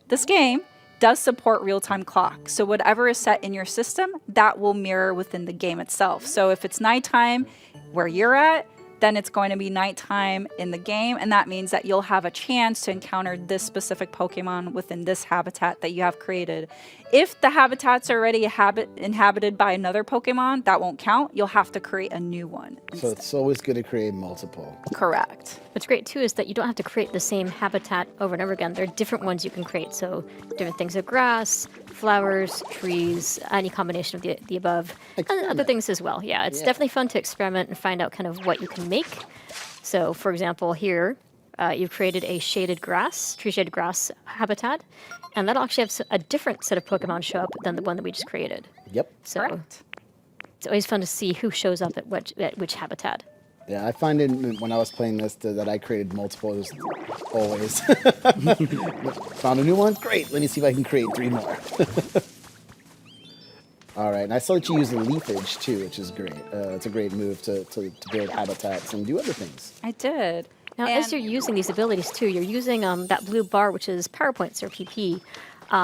this game does support real-time clock. So whatever is set in your system, that will mirror within the game itself. So if it's nighttime where you're at, then it's going to be nighttime in the game, and that means that you'll have a chance to encounter this specific Pokemon within this habitat that you have created. If the habitat's already inhabited by another Pokemon, that won't count. You'll have to create a new one. So it's always good to create multiple. Correct. What's great too is that you don't have to create the same habitat over and over again. There are different ones you can create. So different things of grass, flowers, trees, any combination of the above, and other Experiment. things as well. Yeah, it's Yeah. definitely fun to experiment and find out kind of what you can make. So for example, here you've created a tree shaded grass habitat, and that'll actually have a different set of Pokemon show up than the one that we just created. Yep. So Correct. it's always fun to see who shows up at which habitat. Yeah, I find it when I was playing this that I created multiple. It was always found a new one. Great. Let me see if I can create 3 more. All right, and I saw that you use the leafage too, which is great. It's a great move to build habitats and do other things. I did. Now, as you're using these abilities too, you're using that blue bar, which is power points or PP,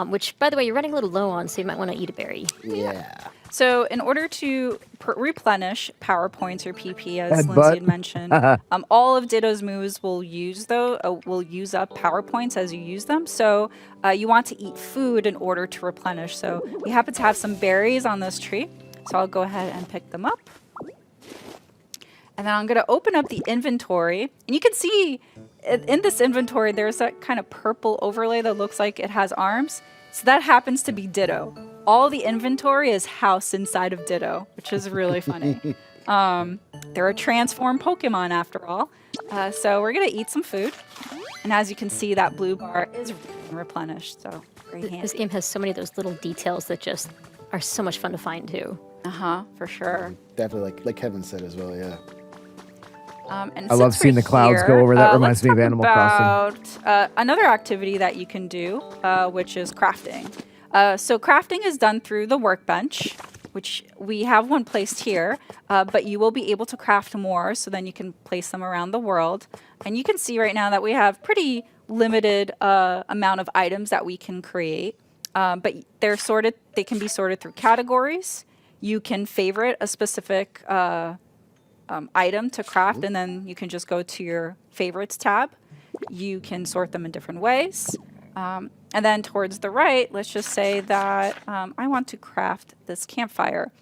which, by the way, you're running a little low on, so you might want to eat a berry. Yeah. So in order to replenish power points or PP, as Headbutt. Lindsay had mentioned, all of Ditto's moves will use up power points as you use them. So you want to eat food in order to replenish. So we happen to have some berries on this tree, so I'll go ahead and pick them up. And then I'm going to open up the inventory, and you can see in this inventory there's that kind of purple overlay that looks like it has arms. So that happens to be Ditto. All the inventory is housed inside of Ditto, which is really funny. They're a transformed Pokemon after all. So we're going to eat some food. And as you can see, that blue bar is replenished. So very This handy. game has so many of those little details that just are so much fun to find too. For sure. Definitely, like Kevin said as well. Yeah. And I love since seeing we're the clouds go here, over. That let's reminds me of talk Animal Crossing. about another activity that you can do, which is crafting. So crafting is done through the workbench, which we have one placed here, but you will be able to craft more, so then you can place them around the world. And you can see right now that we have pretty limited amount of items that we can create, but they're sorted. They can be sorted through categories. You can favorite a specific item to craft, and then you can just go to your favorites tab. You can sort them in different ways. And then towards the right, let's just say that I want to craft this campfire.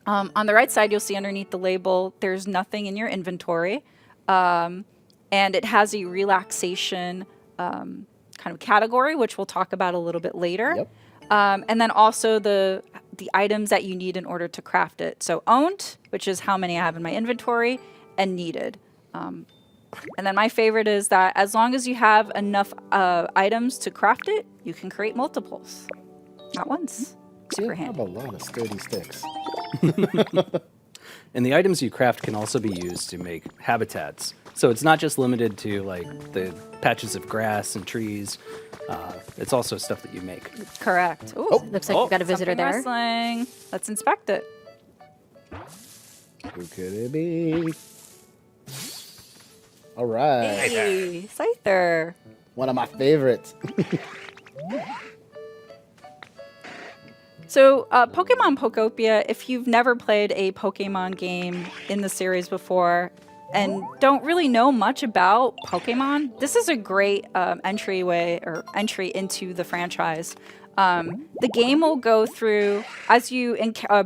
On the right side, you'll see underneath the label, there's nothing in your inventory. And it has a relaxation kind of category, which we'll talk about a little bit later. Yep. And then also the items that you need in order to craft it. So owned, which is how many I have in my inventory, and needed. And then my favorite is that as long as you have enough items to craft it, you can create multiples. Not once. Super I have handy. a lot of sturdy sticks. And the items you craft can also be used to make habitats. So it's not just limited to like the patches of grass and trees. It's also stuff that you make. Correct. Ooh, Looks like we've got a visitor something there. wrestling. Let's inspect it. Who could it be? All right. Hey, Scyther. One of my favorites. So, Pokemon Pokopia, if you've never played a Pokemon game in the series before and don't really know much about Pokemon, this is a great entry into the franchise. The game will go through, as you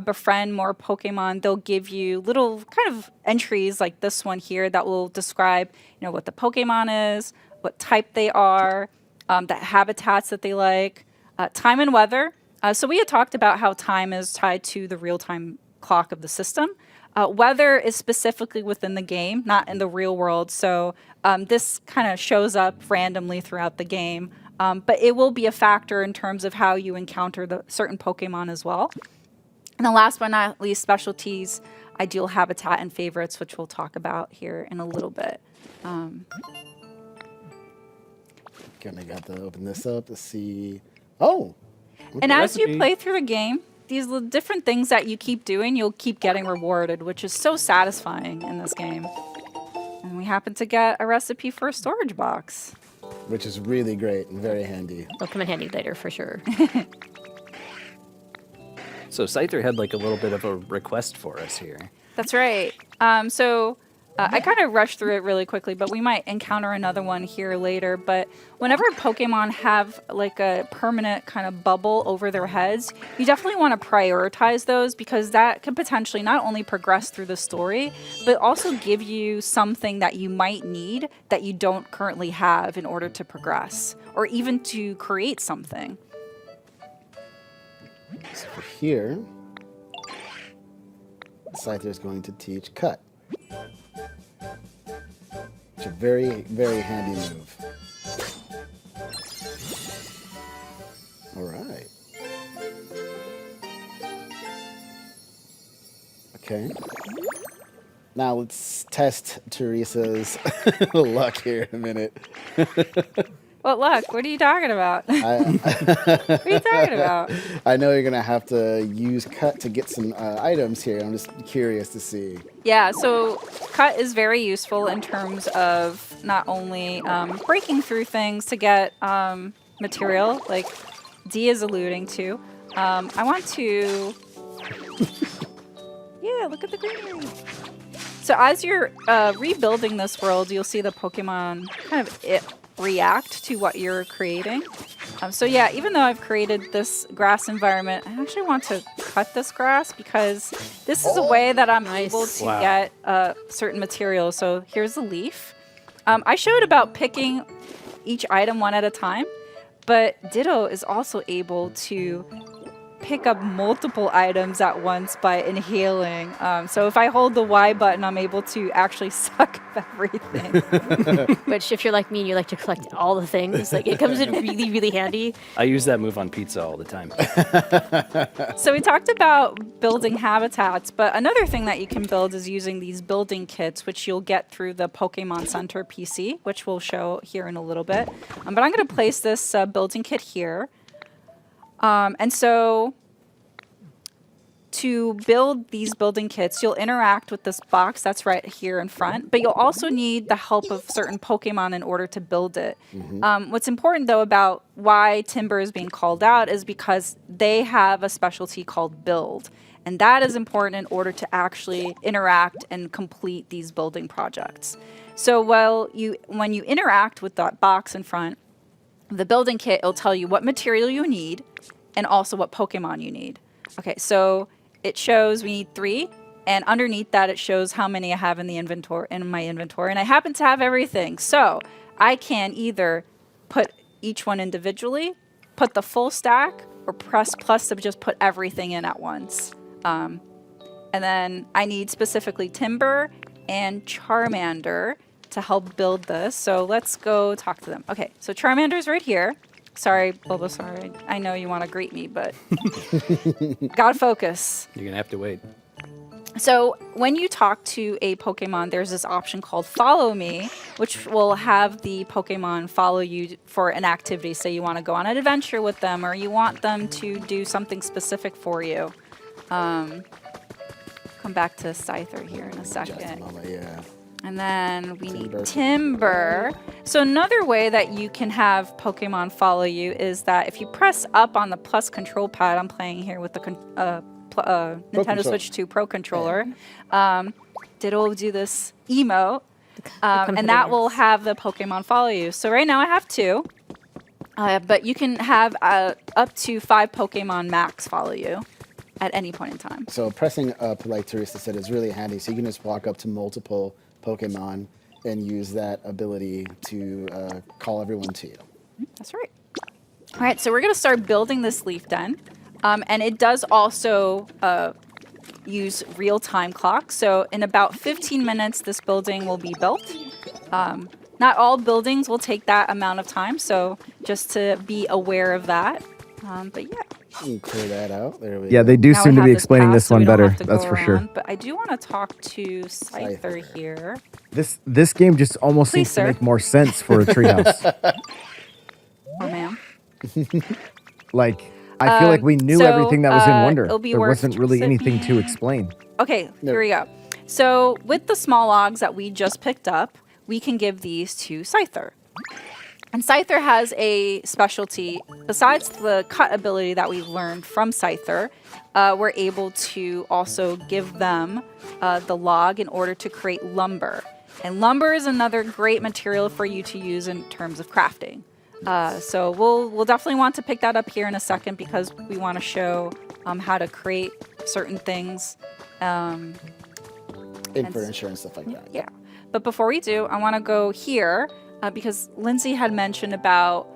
befriend more Pokemon, they'll give you little kind of entries like this one here that will describe, what the Pokemon is, what type they are, the habitats that they like, time and weather. So we had talked about how time is tied to the real-time clock of the system. Weather is specifically within the game, not in the real world. So this kind of shows up randomly throughout the game. But it will be a factor in terms of how you encounter the certain Pokemon as well. And then last but not least, specialties, ideal habitat, and favorites, which we'll talk about here in a little bit. Gonna got to open this up to see. Oh. And as you recipe. play through the game, these different things that you keep doing, you'll keep getting rewarded, which is so satisfying in this game. And we happen to get a recipe for a storage box. Which is really great and very handy. They'll come in handy later for sure. So Scyther had like a little bit of a request for us here. That's right. I kind of rushed through it really quickly, but we might encounter another one here later. But whenever Pokemon have like a permanent kind of bubble over their heads, you definitely want to prioritize those because that could potentially not only progress through the story, but also give you something that you might need that you don't currently have in order to progress or even to create something. So for here, Scyther is going to teach cut. It's a very, very handy move. All right. Okay. Now let's test Teresa's luck here in a minute. What luck? What are you talking about? What are you talking about? I know you're going to have to use cut to get some items here. I'm just curious to see. Yeah, so cut is very useful in terms of not only breaking through things to get material, like D is alluding to. I want to... Yeah, look at the greenery. So as you're rebuilding this world, you'll see the Pokemon kind of react to what you're creating. So yeah, even though I've created this grass environment, I actually want to cut this grass because this is a way that I'm able to get certain materials. So here's a leaf. I showed about picking each item one at a time, but Ditto is also able to pick up multiple items at once by inhaling. So if I hold the Y button, I'm able to actually suck up everything. Which, if you're like me and you like to collect all the things, like it comes in really, really handy. I use that move on pizza all the time. So we talked about building habitats, but another thing that you can build is using these building kits, which you'll get through the Pokemon Center PC, which we'll show here in a little bit. But I'm going to place this building kit here. And so to build these building kits, you'll interact with this box that's right here in front, but you'll also need the help of certain Pokemon in order to build it. What's important, though, about why Timber is being called out is because they have a specialty called Build. And that is important in order to actually interact and complete these building projects. So when you interact with that box in front, the building kit, it'll tell you what material you need and also what Pokemon you need. Okay, so it shows we need 3, and underneath that it shows how many I have in my inventory, and I happen to have everything. So I can either put each one individually, put the full stack, or press plus to just put everything in at once. And then I need specifically Timber and Charmander to help build this. So let's go talk to them. Okay, so Charmander's right here. Sorry, Bulbasaur, I know you want to greet me, but gotta focus. You're gonna have to wait. So when you talk to a Pokemon, there's this option called Follow Me, which will have the Pokemon follow you for an activity. Say you want to go on an adventure with them, or you want them to do something specific for you. Come back to Scyther here in a second. Just a moment, yeah. And then we need Timber. So another way that you can have Pokemon follow you is that if you press up on the plus control pad, I'm playing here with the Nintendo Switch 2 Pro controller, it'll do this emote, and that will have the Pokemon follow you. So right now I have 2, but you can have up to 5 Pokemon max follow you at any point in time. So pressing up, like Teresa said, is really handy. So you can just walk up to multiple Pokemon and use that ability to call everyone to you. That's right. All right, so we're going to start building this leaf den. And it does also use real-time clock. So in about 15 minutes, this building will be built. Not all buildings will take that amount of time, so just to be aware of that. But yeah. You can clear that out. There we Yeah, go. they do Now seem we to have be this explaining path, this so one we don't better. have to That's go for sure. around. But I do want to talk to Scyther Scyther. here. This game just almost Please, seems sir. to make more sense for a treehouse. Oh, ma'am. Like, I feel like we knew so, everything that was in Wonder. it'll be There worth wasn't really anything to sitting. explain. Okay, here we go. So with the small logs that we just picked up, we can give these to Scyther. And Scyther has a specialty. Besides the cut ability that we learned from Scyther, we're able to also give them the log in order to create lumber. And lumber is another great material for you to use in terms of crafting. So we'll definitely want to pick that up here in a second because we want to show how to create certain things. Furniture and stuff like that. Yeah. But before we do, I want to go here because Lindsay had mentioned about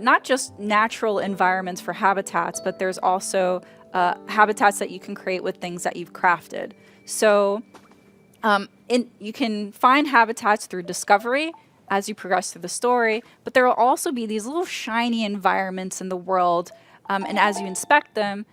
not just natural environments for habitats, but there's also habitats that you can create with things that you've crafted. So you can find habitats through discovery as you progress through the story, but there will also be these little shiny environments in the world, and as you inspect them,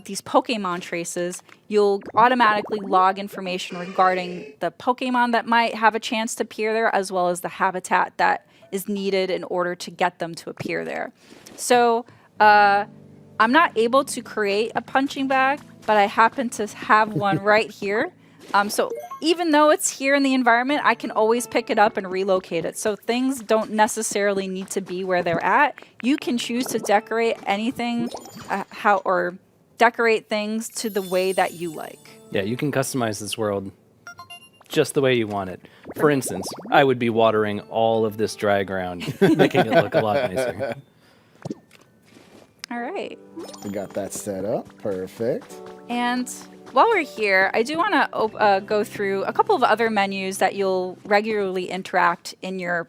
these Pokemon traces, you'll automatically log information regarding the Pokemon that might have a chance to appear there, as well as the habitat that is needed in order to get them to appear there. So I'm not able to create a punching bag, but I happen to have one right here. So even though it's here in the environment, I can always pick it up and relocate it. So things don't necessarily need to be where they're at. You can choose to decorate anything or decorate things to the way that you like. Yeah, you can customize this world just the way you want it. For instance, I would be watering all of this dry ground, making it look a lot nicer. All right. We got that set up. Perfect. And while we're here, I do want to go through a couple of other menus that you'll regularly interact in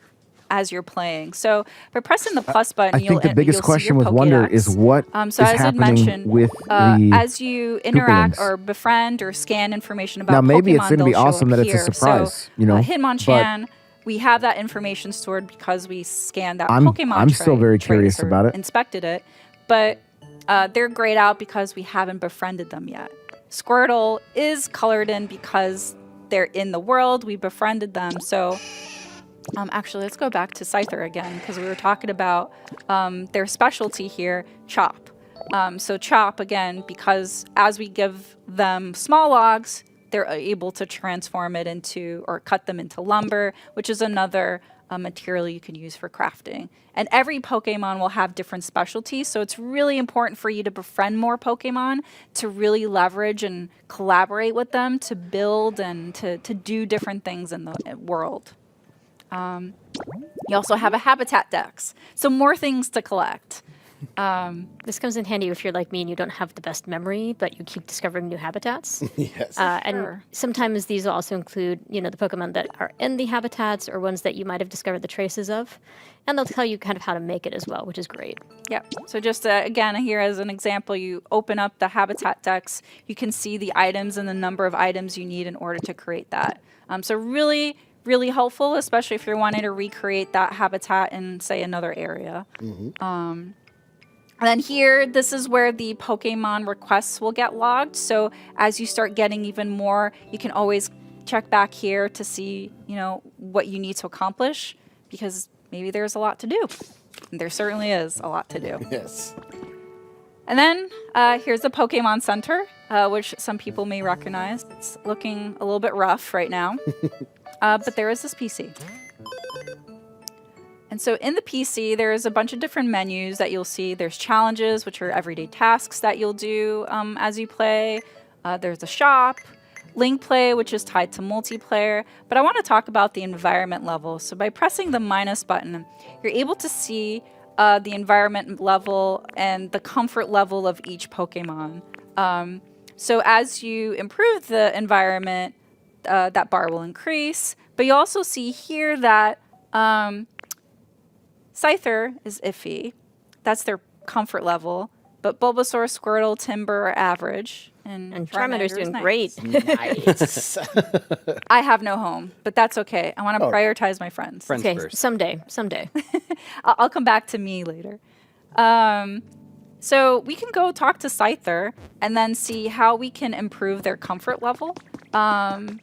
as you're playing. So by pressing the plus button, I think the biggest question with Wonder is what is so as I'd happening mentioned, with the as you interact Koopalings. or befriend or scan information about Now, maybe Pokemon, it's gonna be they'll show awesome up that it's a here. surprise, So, you know, Hitmonchan, we have that information stored because we scanned that I'm Pokemon still very curious trace or about it. inspected it, but they're grayed out because we haven't befriended them yet. Squirtle is colored in because they're in the world. We befriended them. So actually, let's go back to Scyther again because we were talking about their specialty here, Chop. So chop, again, because as we give them small logs, they're able to transform it into, or cut them into lumber, which is another material you can use for crafting. And every Pokemon will have different specialties, so it's really important for you to befriend more Pokemon, to really leverage and collaborate with them, to build and to do different things in the world. You also have a habitat dex, so more things to collect. This comes in handy if you're like me and you don't have the best memory, but you keep discovering new habitats. Yes. And sometimes these will also include, the Pokemon that are in the habitats or ones that you might have discovered the traces of. And they'll tell you kind of how to make it as well, which is great. Yep. So just again, here as an example, you open up the habitat dex, you can see the items and the number of items you need in order to create that. So really, really helpful, especially if you're wanting to recreate that habitat in, say, another area. And then here, this is where the Pokemon requests will get logged. So as you start getting even more, you can always check back here to see, what you need to accomplish, because maybe there's a lot to do. And there certainly is a lot to do. Yes. And then here's the Pokemon Center, which some people may recognize. It's looking a little bit rough right now. But there is this PC. And so in the PC, there's a bunch of different menus that you'll see. There's challenges, which are everyday tasks that you'll do as you play. There's a shop, link play, which is tied to multiplayer. But I want to talk about the environment level. So by pressing the minus button, you're able to see the environment level and the comfort level of each Pokemon. So as you improve the environment, that bar will increase. But you also see here that Scyther is iffy. That's their comfort level. But Bulbasaur, Squirtle, Timber are average. And Charmander's doing nice. great. Nice. I have no home, but that's okay. I want to prioritize my friends. Friends Okay, first. someday. I'll come back to me later. So we can go talk to Scyther and then see how we can improve their comfort level. And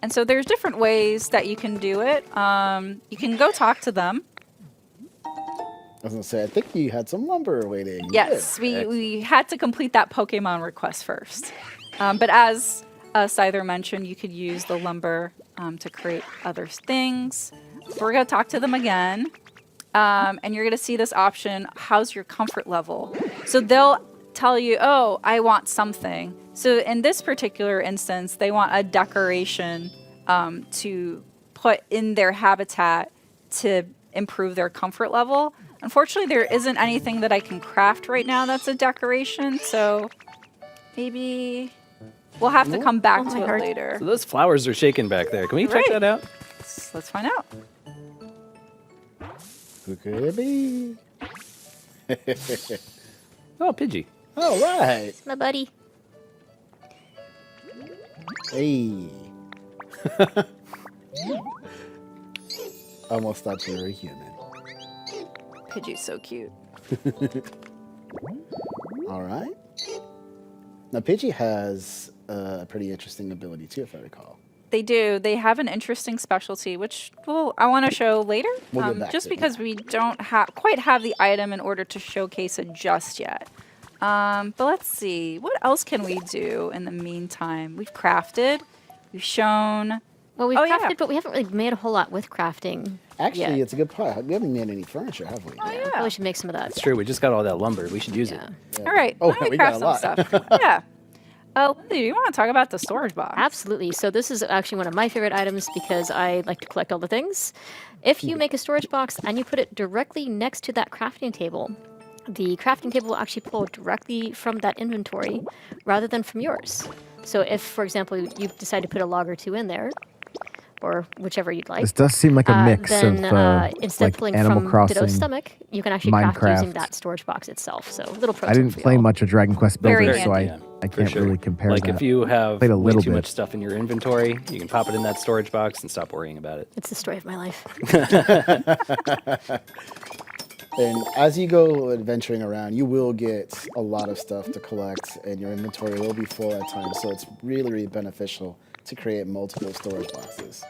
so there's different ways that you can do it. You can go talk to them. I was going to say, I think you had some lumber waiting. Yes, we had to complete that Pokemon request first. But as Scyther mentioned, you could use the lumber to create other things. So we're going to talk to them again. And you're going to see this option, how's your comfort level? So they'll tell you, oh, I want something. So in this particular instance, they want a decoration to put in their habitat to improve their comfort level. Unfortunately, there isn't anything that I can craft right now that's a decoration, so maybe we'll have to come back to it later. So those flowers are shaking back there. Can we check that out? Let's find out. Who could it be? Oh, Pidgey. All right. My buddy. Hey. Almost thought you were a human. Pidgey's so cute. All right. Now, Pidgey has a pretty interesting ability, too, if I recall. They do. They have an interesting specialty, which I want to show later. We'll get back just to it. because we don't quite have the item in order to showcase it just yet. But let's see. What else can we do in the meantime? We've crafted. We've shown. Well, we've crafted, but we haven't really made a whole lot with crafting. Actually, yet. it's a good point. We haven't made any furniture, have we? Oh, yeah. Probably should make some of that. It's true. We just got all that lumber. We should use it. All right. Oh, why don't we craft got a some lot. stuff? Yeah. Lindsay, do you want to talk about the storage box? Absolutely. So this is actually one of my favorite items because I like to collect all the things. If you make a storage box and you put it directly next to that crafting table, the crafting table will actually pull directly from that inventory rather than from yours. So if, for example, you decide to put a log or two in there, or whichever you'd like. This does seem like a mix then, of instead like of pulling Animal from Crossing, Ditto's stomach, you can actually craft using Minecraft. that storage box itself. So little pro I tip didn't for play y'all. much of Dragon Quest Very Builder, so handy. I can't really compare Like that. if you have Played a way little too bit. much stuff in your inventory, you can pop it in that storage box and stop worrying about it. It's the story of my life. And as you go adventuring around, you will get a lot of stuff to collect, and your inventory will be full at times. So it's really, really beneficial to create multiple storage boxes.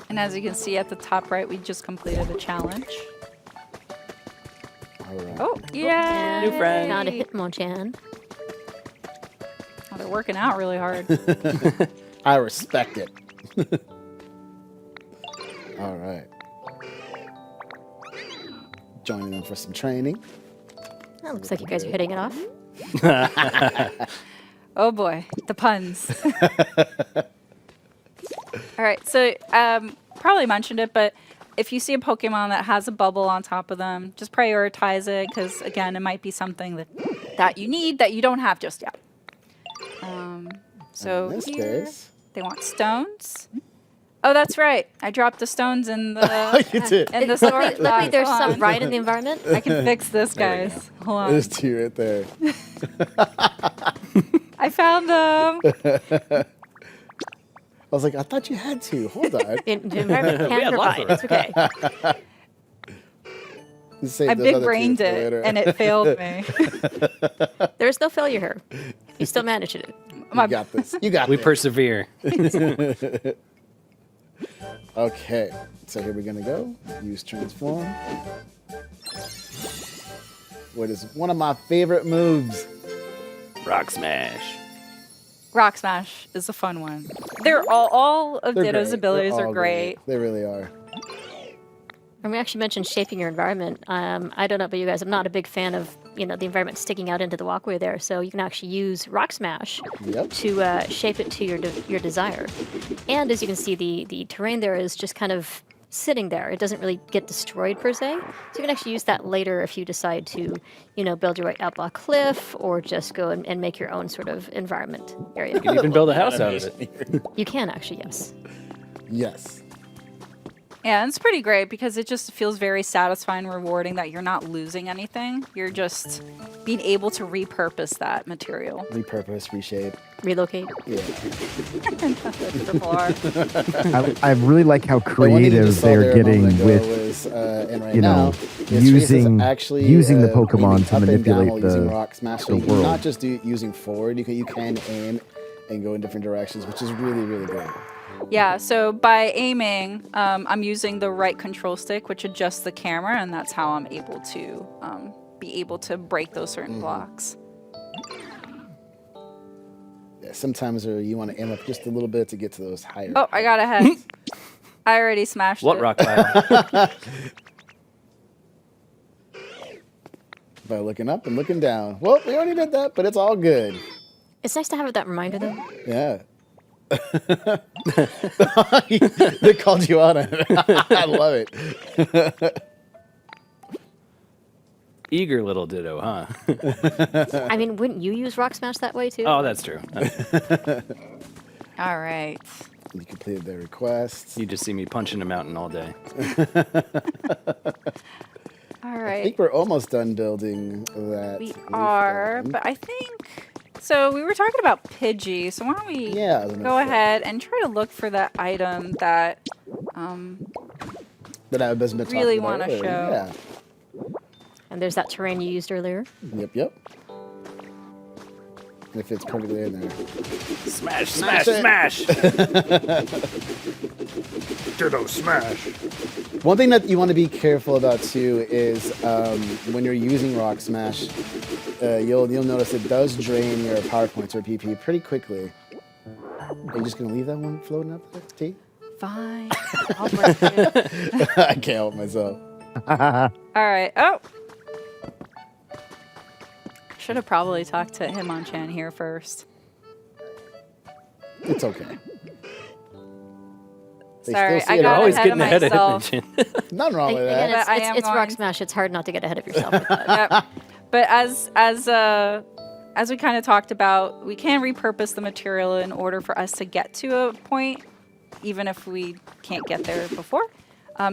And as you can see at the top right, we just completed a challenge. All right. Oh, yeah. New friend. Found a Hitmonchan. Oh, they're working out really hard. I respect it. All right. Joining them for some training. Oh, looks like you guys are hitting it off. Oh boy, the puns. All right, so probably mentioned it, but if you see a Pokemon that has a bubble on top of them, just prioritize it because again, it might be something that you need that you don't have just yet. So In this here, case. they want stones. Oh, that's right. I dropped the stones in the You did. in the store. Luckily, there's Hold some on. right in the environment. I can fix this, guys. Hold on. There's two right there. I found them. I was like, I thought you had to. Hold on. The environment can had lots provide. of It's okay. Save I those big other two brained for it, later. and it failed me. There's no failure here. You still managed it. You got this. You got We this. persevere. Okay, so here we're gonna go. Use transform. What is one of my favorite moves? Rock smash. Rock Smash is a fun one. They're all of They're Ditto's great. abilities They're are all great. They really are. And we actually mentioned shaping your environment. I don't know about you guys. I'm not a big fan of the environment sticking out into the walkway there. So you can actually use Rock Smash Yep. to shape it to your desire. And as you can see, the terrain there is just kind of sitting there. It doesn't really get destroyed per se. So you can actually use that later if you decide to, build your way up a cliff or just go and make your own sort of environment area. You can even build a house out of it. You can actually, yes. Yes. Yeah, it's pretty great because it just feels very satisfying, rewarding that you're not losing anything. You're just being able to repurpose that material. Repurpose, reshape. Relocate. Yeah. Triple R. I really like how The one that you creative just saw they're there a getting moment ago with was, and right you know, now, his face is using- actually, using the aiming Pokemon to up and down manipulate while using the- Rock Smash. the So you world. not just do using forward. You can aim and go in different directions, which is really, really great. Yeah, so by aiming, I'm using the right control stick, which adjusts the camera, and that's how I'm able to be able to break those certain blocks. Yeah, sometimes you want to aim up just a little bit to get to those higher. Oh, I got ahead. I already smashed What it. rock pile? By looking up and looking down. Well, we already did that, but it's all good. It's nice to have that reminder, though. Yeah. They called you out on it. I love it. Eager little Ditto, huh? I mean, wouldn't you use Rock Smash that way, too? Oh, that's true. All right. You completed the request. You just see me punching a mountain all day. All I right. think we're almost done building that. We leaf are, garden. but I think so. We were talking about Pidgey, so why don't we Yeah, I was gonna go say. ahead and try to look for that item that That I was been talking really about wanna earlier. show. And there's that terrain you used earlier. Yeah. Yep. It fits perfectly in there. Smash, Smash smash, it. smash! Ditto smash. One thing that you want to be careful about too is when you're using Rock Smash, you'll notice it does drain your power points or PP pretty quickly. Are you just gonna leave that one floating up there, T? fine. I'll break it. I can't help myself. All right. Oh. Should have probably talked to Hitmonchan here first. It's okay. They Sorry, still see I it got all. Always ahead of getting ahead of myself. Hitmonchan. Nothing wrong with Again, that. But I am it's Rock going- Smash. It's hard not to get ahead of yourself with that. Yep. But as we kind of talked about, we can repurpose the material in order for us to get to a point, even if we can't get there before.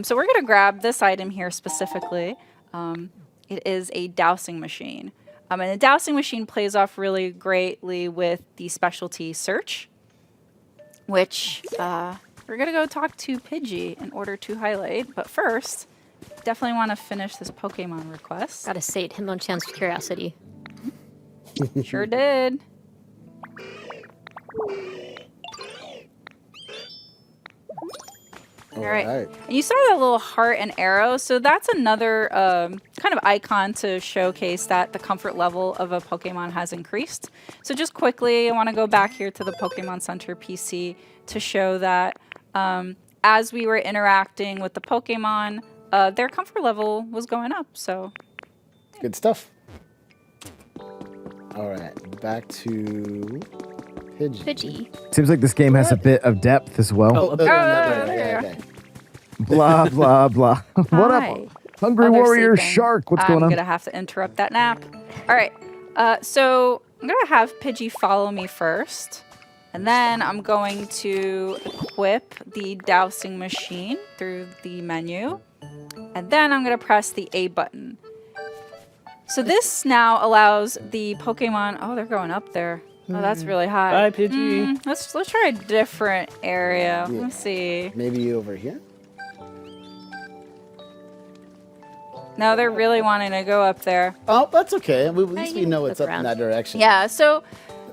So we're going to grab this item here specifically. It is a dowsing machine. And the dowsing machine plays off really greatly with the specialty search, which we're going to go talk to Pidgey in order to highlight. But first, definitely want to finish this Pokemon request. Gotta sate Hitmonchan's curiosity. Sure did. All right. Alright. And you saw that little heart and arrow. So that's another kind of icon to showcase that the comfort level of a Pokemon has increased. So just quickly, I want to go back here to the Pokemon Center PC to show that as we were interacting with the Pokemon, their comfort level was going up. So Good stuff. All right, back to Pidgey. Pidgey. Seems like this game has a bit of depth as well. Oh, there. Okay. Blah blah blah. What Hi. up, Hungry Oh, they're Warrior sleeping. Shark? What's going I'm on? gonna have to interrupt that nap. All right. So I'm gonna have Pidgey follow me first, and then I'm going to equip the dowsing machine through the menu, and then I'm gonna press the A button. So this now allows the Pokemon. Oh, they're going up there. Oh, that's really high. Bye, Pidgey. Let's try a different area. Yeah. Let's see. Maybe over here. No, they're really wanting to go up there. Oh, that's okay. At least you we know look it's up around. in that direction. Yeah. So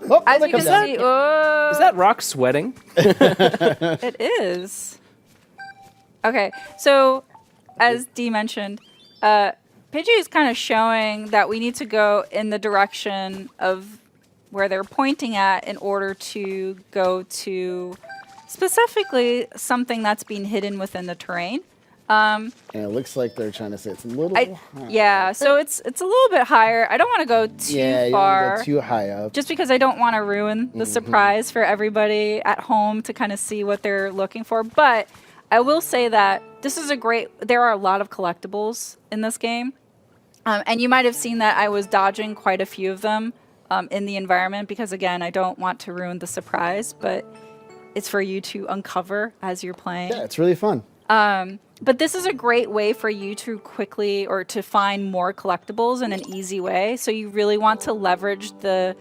Oh, as they you can come down. see, oh, Is that rock sweating? it is. Okay, so as Dee mentioned, Pidgey is kind of showing that we need to go in the direction of where they're pointing at in order to go to specifically something that's being hidden within the terrain. And it looks like they're trying to say it's a little high. Yeah, so it's a little bit higher. I don't want to go too Yeah, you don't far. wanna go too high up. Just because I don't want to ruin the surprise for everybody at home to kind of see what they're looking for. But I will say that this is there are a lot of collectibles in this game. And you might have seen that I was dodging quite a few of them in the environment because, again, I don't want to ruin the surprise, but it's for you to uncover as you're playing. Yeah, it's really fun. But this is a great way for you to quickly or to find more collectibles in an easy way. So you really want to leverage the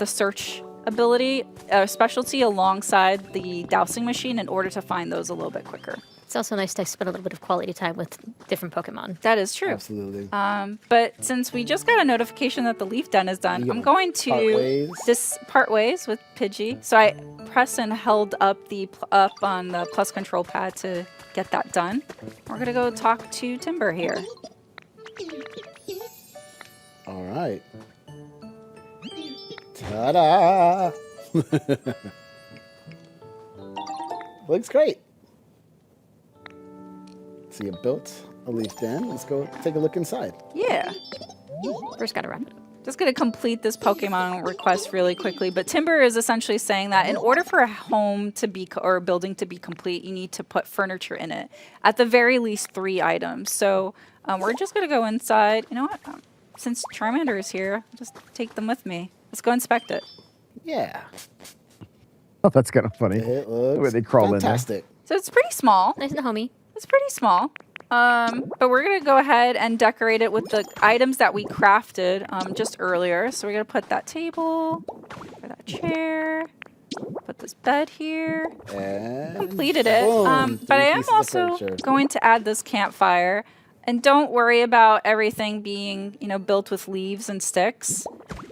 search ability specialty alongside the dowsing machine in order to find those a little bit quicker. It's also nice to spend a little bit of quality time with different Pokemon. That is true. Absolutely. But since we just got a notification that the leaf den is done, You I'm gotta going to part ways. just part ways with Pidgey. So I press and held up up on the plus control pad to get that done. We're gonna go talk to Timber here. All right. Ta-da! Looks great. So you built a leaf den. Let's go take a look inside. Yeah. First, gotta wrap it up. Just going to complete this Pokemon request really quickly. But Timber is essentially saying that in order for a home to be, or a building to be complete, you need to put furniture in it. At the very least 3 items. So we're just going to go inside. You know what? Since Charmander is here, I'll just take them with me. Let's go inspect it. Yeah. Oh, that's kind of funny. It The way looks they crawl in there. fantastic. So it's pretty small. Nice and homey. It's pretty small. But we're going to go ahead and decorate it with the items that we crafted just earlier. So we're going to put that table, put that chair, put this bed here. And Completed it. boom, But I 3 am pieces of also furniture. going to add this campfire. And don't worry about everything being, built with leaves and sticks.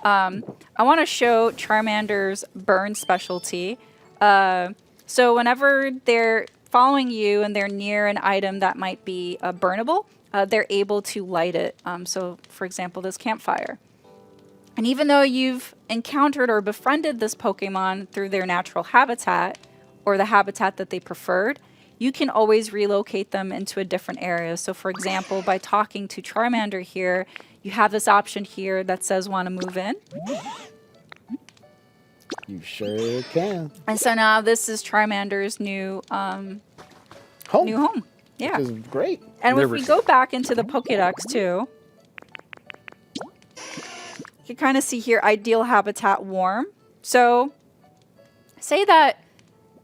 I want to show Charmander's burn specialty. So whenever they're following you and they're near an item that might be burnable, they're able to light it. So, for example, this campfire. And even though you've encountered or befriended this Pokemon through their natural habitat or the habitat that they preferred, you can always relocate them into a different area. So, for example, by talking to Charmander here, you have this option here that says want to move in. You sure can. And so now this is Charmander's new Home. new home. Yeah. Which is great. And They're if we go back into the Pokédex too, you can kind of see here, ideal habitat warm. So say that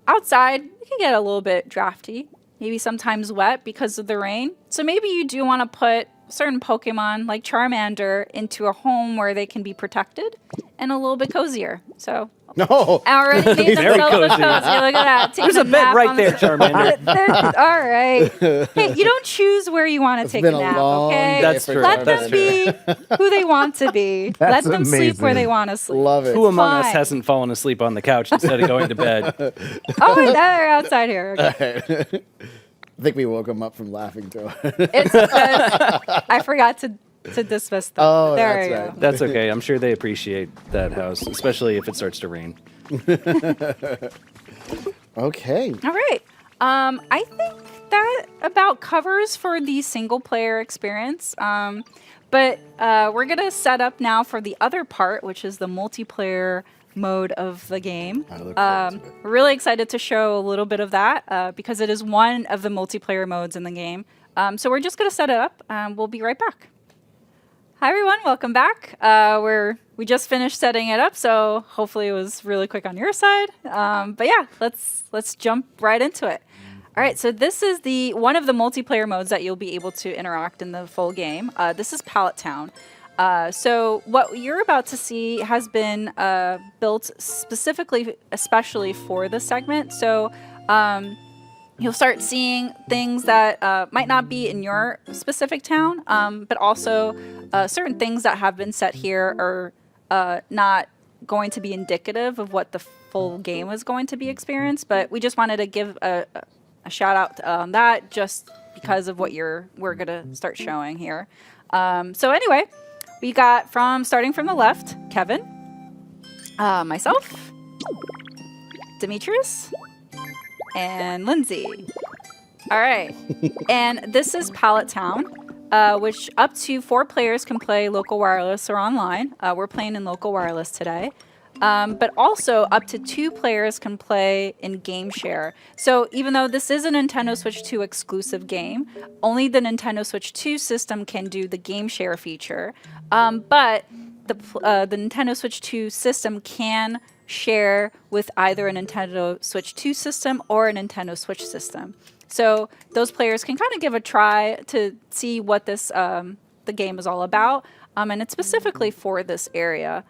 outside, it can get a little bit drafty, maybe sometimes wet because of the rain. So maybe you do want to put certain Pokemon like Charmander into a home where they can be protected and a little bit cozier. So No. already made Very themselves look cozy. cozy. Look at that. There's Taking a bed nap right on the there, Charmander. All right. Hey, you don't choose where you want to take a been a nap, long okay? day That's for true. Let That's them true. be who they want to be. That's Let them sleep where they amazing. want to sleep. Love it. Who among us Fine. hasn't fallen asleep on the couch instead of going to bed? Oh, wait, they're outside here. Okay. I think we woke him up from laughing too. It's because I forgot to dismiss them. Oh, there that's you right. go. That's okay. I'm sure they appreciate that house, especially if it starts to rain. Okay. All right. I think that about covers for the single player experience. But we're going to set up now for the other part, which is the multiplayer mode of the game. I look forward to it. We're really excited to show a little bit of that because it is one of the multiplayer modes in the game. So we're just going to set it up. We'll be right back. Hi everyone, welcome back. We just finished setting it up, so hopefully it was really quick on your side. But yeah, let's jump right into it. All right, so this is one of the multiplayer modes that you'll be able to interact in the full game. This is Pallet Town. So what you're about to see has been built specifically, especially for this segment. So you'll start seeing things that might not be in your specific town, but also certain things that have been set here are not going to be indicative of what the full game is going to be experienced. But we just wanted to give a shout out on that just because of what we're going to start showing here. So anyway, we got starting from the left, Kevin, myself, Demetrius, and Lindsay. All right. And this is Pallet Town, which up to 4 players can play local wireless or online. We're playing in local wireless today. But also up to 2 players can play in game share. So even though this is a Nintendo Switch 2 exclusive game, only the Nintendo Switch 2 system can do the game share feature. But the Nintendo Switch 2 system can share with either a Nintendo Switch 2 system or a Nintendo Switch system. So those players can kind of give a try to see what the game is all about. And it's specifically for this area.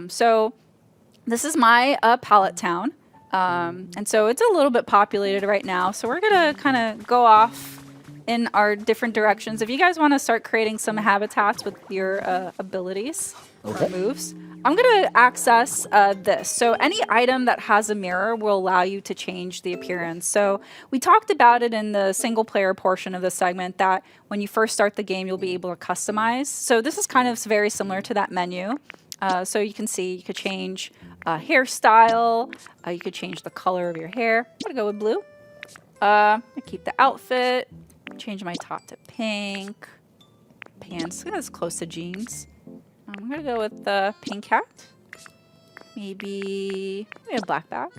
So this is my Pallet Town. And so it's a little bit populated right now. So we're going to kind of go off in our different directions. If you guys want to start creating some habitats with your abilities or moves, I'm going to access this. So any item that has a mirror will allow you to change the appearance. So we talked about it in the single player portion of the segment that when you first start the game, you'll be able to customize. So this is kind of very similar to that menu. So you can see you could change hairstyle. You could change the color of your hair. I'm going to go with blue. I keep the outfit. Change my top to pink. Pants, that's close to jeans. I'm going to go with the pink hat. Maybe a black bag.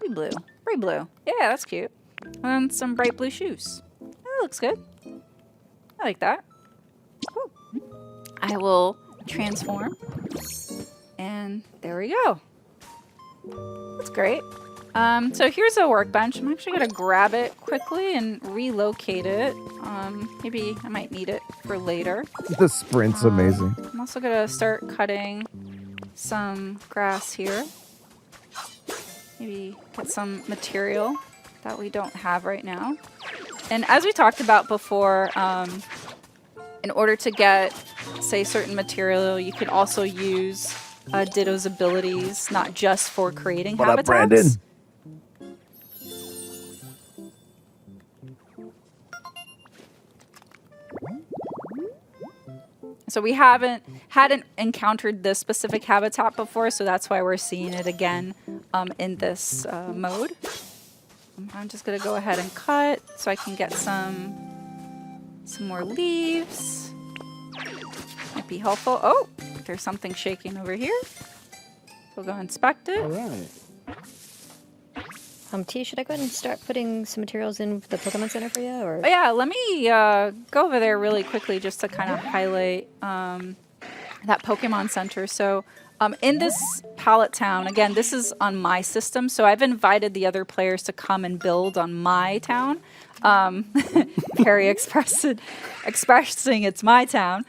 Maybe blue. Bright blue. Yeah, that's cute. And some bright blue shoes. That looks good. I like that. Ooh. I will transform. And there we go. That's great. So here's a workbench. I'm actually going to grab it quickly and relocate it. Maybe I might need it for later. The sprint's amazing. I'm also going to start cutting some grass here. Maybe get some material that we don't have right now. And as we talked about before, in order to get, say, certain material, you could also use Ditto's abilities, not just for creating What up, habitats. Brandon? So we hadn't encountered this specific habitat before, so that's why we're seeing it again in this mode. I'm just gonna go ahead and cut so I can get some more leaves. Might be helpful. Oh, there's something shaking over here. We'll go inspect it. All right. T, should I go ahead and start putting some materials in the Pokemon Center for you? Or Oh, yeah, let me go over there really quickly just to kind of highlight that Pokemon Center. So in this Pallet Town, again, this is on my system, so I've invited the other players to come and build on my town. very expressing it's my town.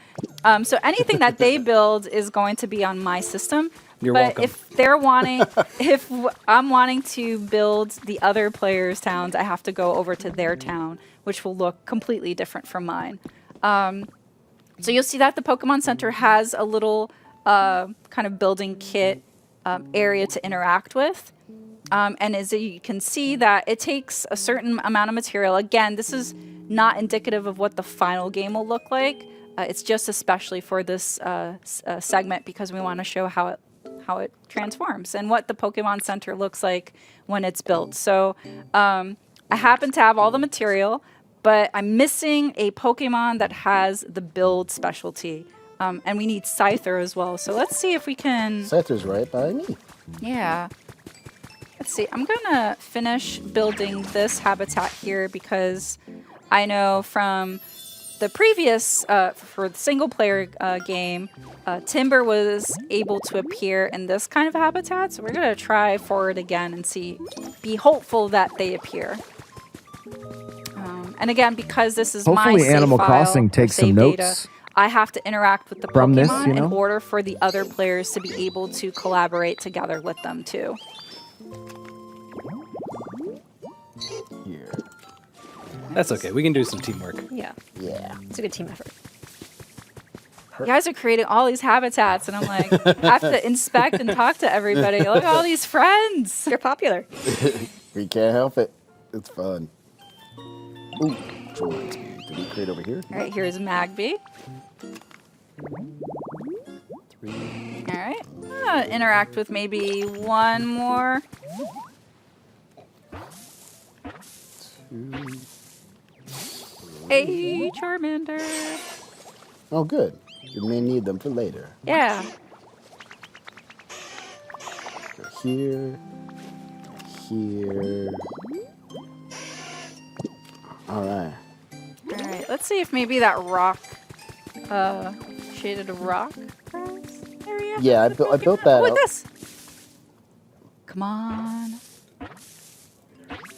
So anything that they build is going to be on my system. You're but welcome. if they're wanting, I'm wanting to build the other players' towns, I have to go over to their town, which will look completely different from mine. So you'll see that the Pokemon Center has a little kind of building kit area to interact with. And as you can see that it takes a certain amount of material. Again, this is not indicative of what the final game will look like. It's just especially for this segment because we want to show how it transforms and what the Pokemon Center looks like when it's built. So I happen to have all the material, but I'm missing a Pokemon that has the build specialty. And we need Scyther as well. So let's see if we can... Scyther's right by me. Yeah. Let's see. I'm going to finish building this habitat here because I know from the previous, for the single player game, Timber was able to appear in this kind of habitat. So we're going to try for it again and be hopeful that they appear. And again, because this is Hopefully my save Animal file, Crossing or takes save some data, notes I have to interact with the from Pokemon this, you know? in order for the other players to be able to collaborate together with them too. Here. That's okay. We can do some teamwork. Yeah. Yeah. It's a good team effort. You guys are creating all these habitats, and I'm like, I have to inspect and talk to everybody. Look at all these friends. They're popular. We can't help it. It's fun. Ooh, which reminds me. Did we create over here? All right, here's Magby. 3. All right, interact with maybe one more. 2. Hey, Charmander. Oh, good. You may need them for later. Yeah. Go here. Here. All right. All right, let's see if maybe that rock, shaded rock grass area. Yeah, I built that Look up. at this. Come on.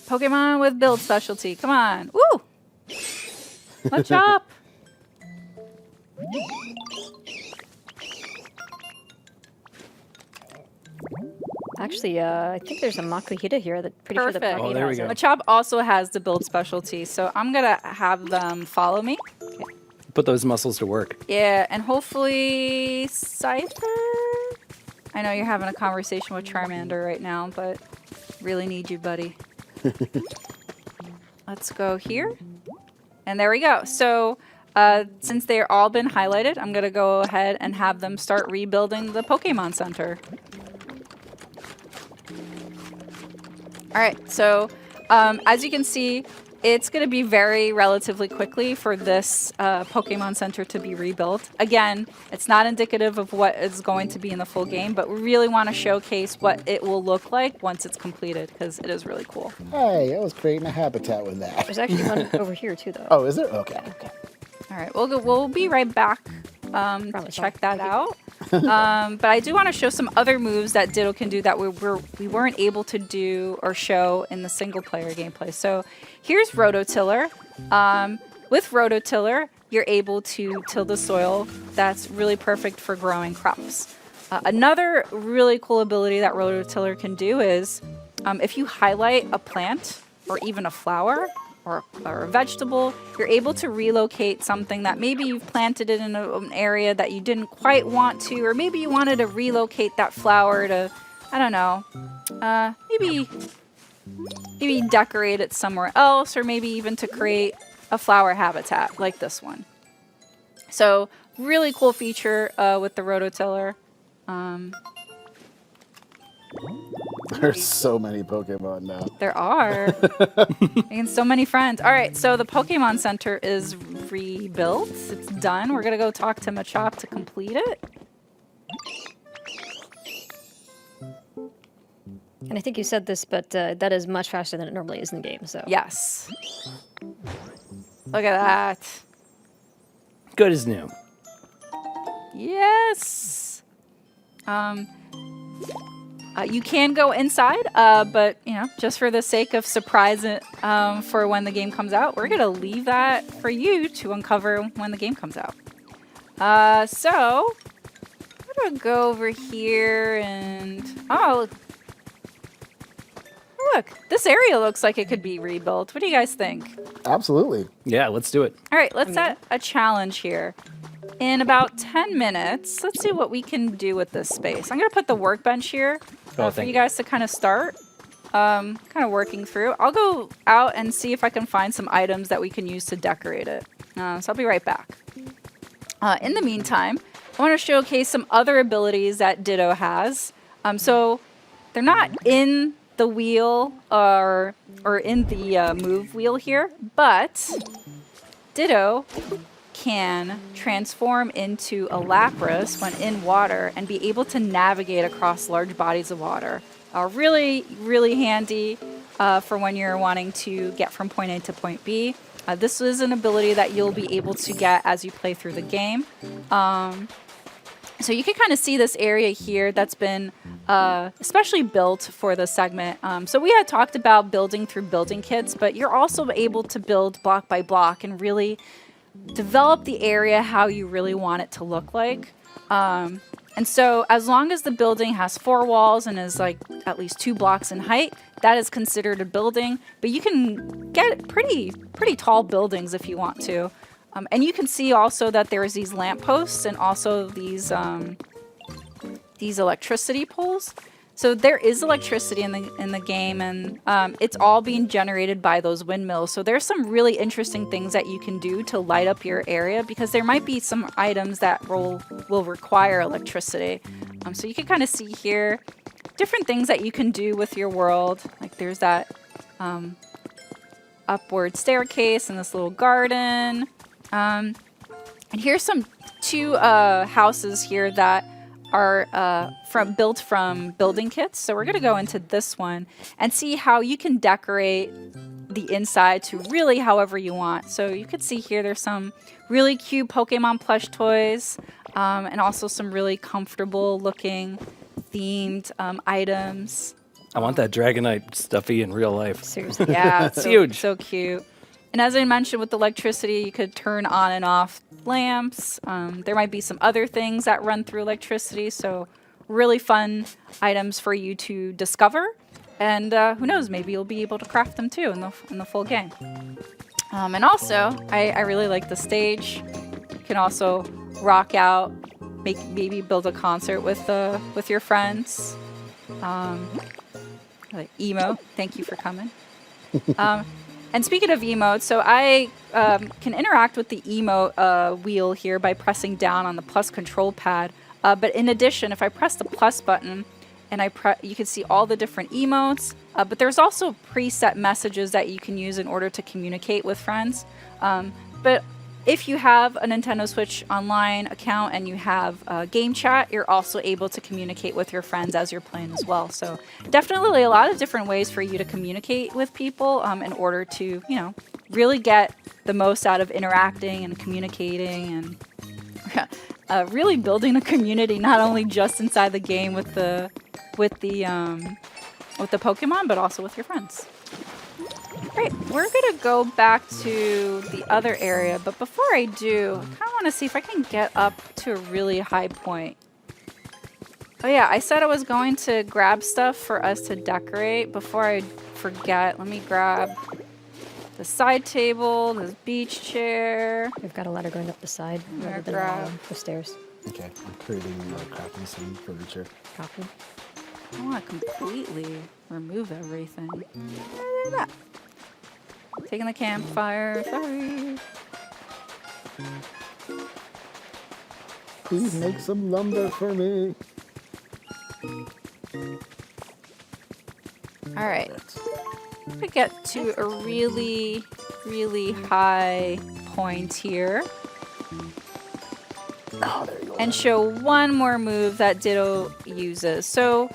Pokemon with build specialty. Come on. Woo! Much up. Actually, I think there's a Makuhita here that pretty sure the Perfect. Pocket Oh, there we has go. it. Machop also has the build specialty, so I'm gonna have them follow me. Put those muscles to work. Yeah, and hopefully Scyther. I know you're having a conversation with Charmander right now, but really need you, buddy. Let's go here. And there we go. So since they're all been highlighted, I'm gonna go ahead and have them start rebuilding the Pokemon Center. All right, so as you can see, it's going to be very relatively quickly for this Pokemon Center to be rebuilt. Again, it's not indicative of what is going to be in the full game, but we really want to showcase what it will look like once it's completed, because it is really cool. Hey, I was creating a habitat with that. There's actually one over here too, though. Oh, is there? Okay. Okay. All right, we'll be right back to check that out. But I do want to show some other moves that Ditto can do that we weren't able to do or show in the single player gameplay. So here's Rototiller. With Rototiller, you're able to till the soil. That's really perfect for growing crops. Another really cool ability that Rototiller can do is if you highlight a plant or even a flower, or a vegetable, you're able to relocate something that maybe you've planted it in an area that you didn't quite want to, or maybe you wanted to relocate that flower to, I don't know, maybe decorate it somewhere else, or maybe even to create a flower habitat like this one. So really cool feature with the Rototiller. There's so many Pokemon now. There are. And so many friends. All right, so the Pokemon Center is rebuilt. It's done. We're going to go talk to Machop to complete it. And I think you said this, but that is much faster than it normally is in the game. So Yes. Look at that. Good as new. Yes. You can go inside, but just for the sake of surprise for when the game comes out, we're gonna leave that for you to uncover when the game comes out. So I'm gonna go over here and look, this area looks like it could be rebuilt. What do you guys think? Absolutely. Yeah, let's do it. All right, let's set a challenge here. In about 10 minutes, let's see what we can do with this space. I'm going to put the workbench here for you guys to kind of start kind of working through. I'll go out and see if I can find some items that we can use to decorate it. So I'll be right back. In the meantime, I want to showcase some other abilities that Ditto has. So they're not in the wheel or in the move wheel here, but Ditto can transform into a Lapras when in water and be able to navigate across large bodies of water. Really, really handy for when you're wanting to get from point A to point B. This is an ability that you'll be able to get as you play through the game. So you can kind of see this area here that's been especially built for the segment. So we had talked about building through building kits, but you're also able to build block by block and really develop the area how you really want it to look like. And so as long as the building has 4 walls and is like at least 2 blocks in height, that is considered a building. But you can get pretty tall buildings if you want to. And you can see also that there's these lampposts and also these electricity poles. So there is electricity in the game, and it's all being generated by those windmills. So there's some really interesting things that you can do to light up your area, because there might be some items that will require electricity. So you can kind of see here different things that you can do with your world. Like there's that upward staircase and this little garden. And here's 2 houses here that are built from building kits. So we're going to go into this one and see how you can decorate the inside to really however you want. So you can see here there's some really cute Pokemon plush toys and also some really comfortable looking themed items. I want that Dragonite stuffy in real life. Seriously, yeah, it's huge. So cute. And as I mentioned, with electricity, you could turn on and off lamps. There might be some other things that run through electricity. So really fun items for you to discover. And who knows, maybe you'll be able to craft them too in the full game. And also, I really like the stage. You can also rock out, maybe build a concert with your friends. Like Emo, thank you for coming. And speaking of emotes, so I can interact with the emote wheel here by pressing down on the plus control pad. But in addition, if I press the plus button, and you can see all the different emotes. But there's also preset messages that you can use in order to communicate with friends. But if you have a Nintendo Switch Online account and you have game chat, you're also able to communicate with your friends as you're playing as well. So definitely a lot of different ways for you to communicate with people in order to, really get the most out of interacting and communicating and really building a community, not only just inside the game with the Pokemon, but also with your friends. Great, we're gonna go back to the other area, but before I do, I kind of want to see if I can get up to a really high point. Oh yeah, I said I was going to grab stuff for us to decorate. Before I forget, let me grab the side table, this beach chair. We've got a ladder going up the side rather than the stairs. Okay, I'm creating crafting some furniture. Copy. I want to completely remove everything. Look at that. Taking the campfire, sorry. Please make some lumber for me. All right. I'm gonna get to a really, really high point here. Oh, there you go. And show one more move that Ditto uses. So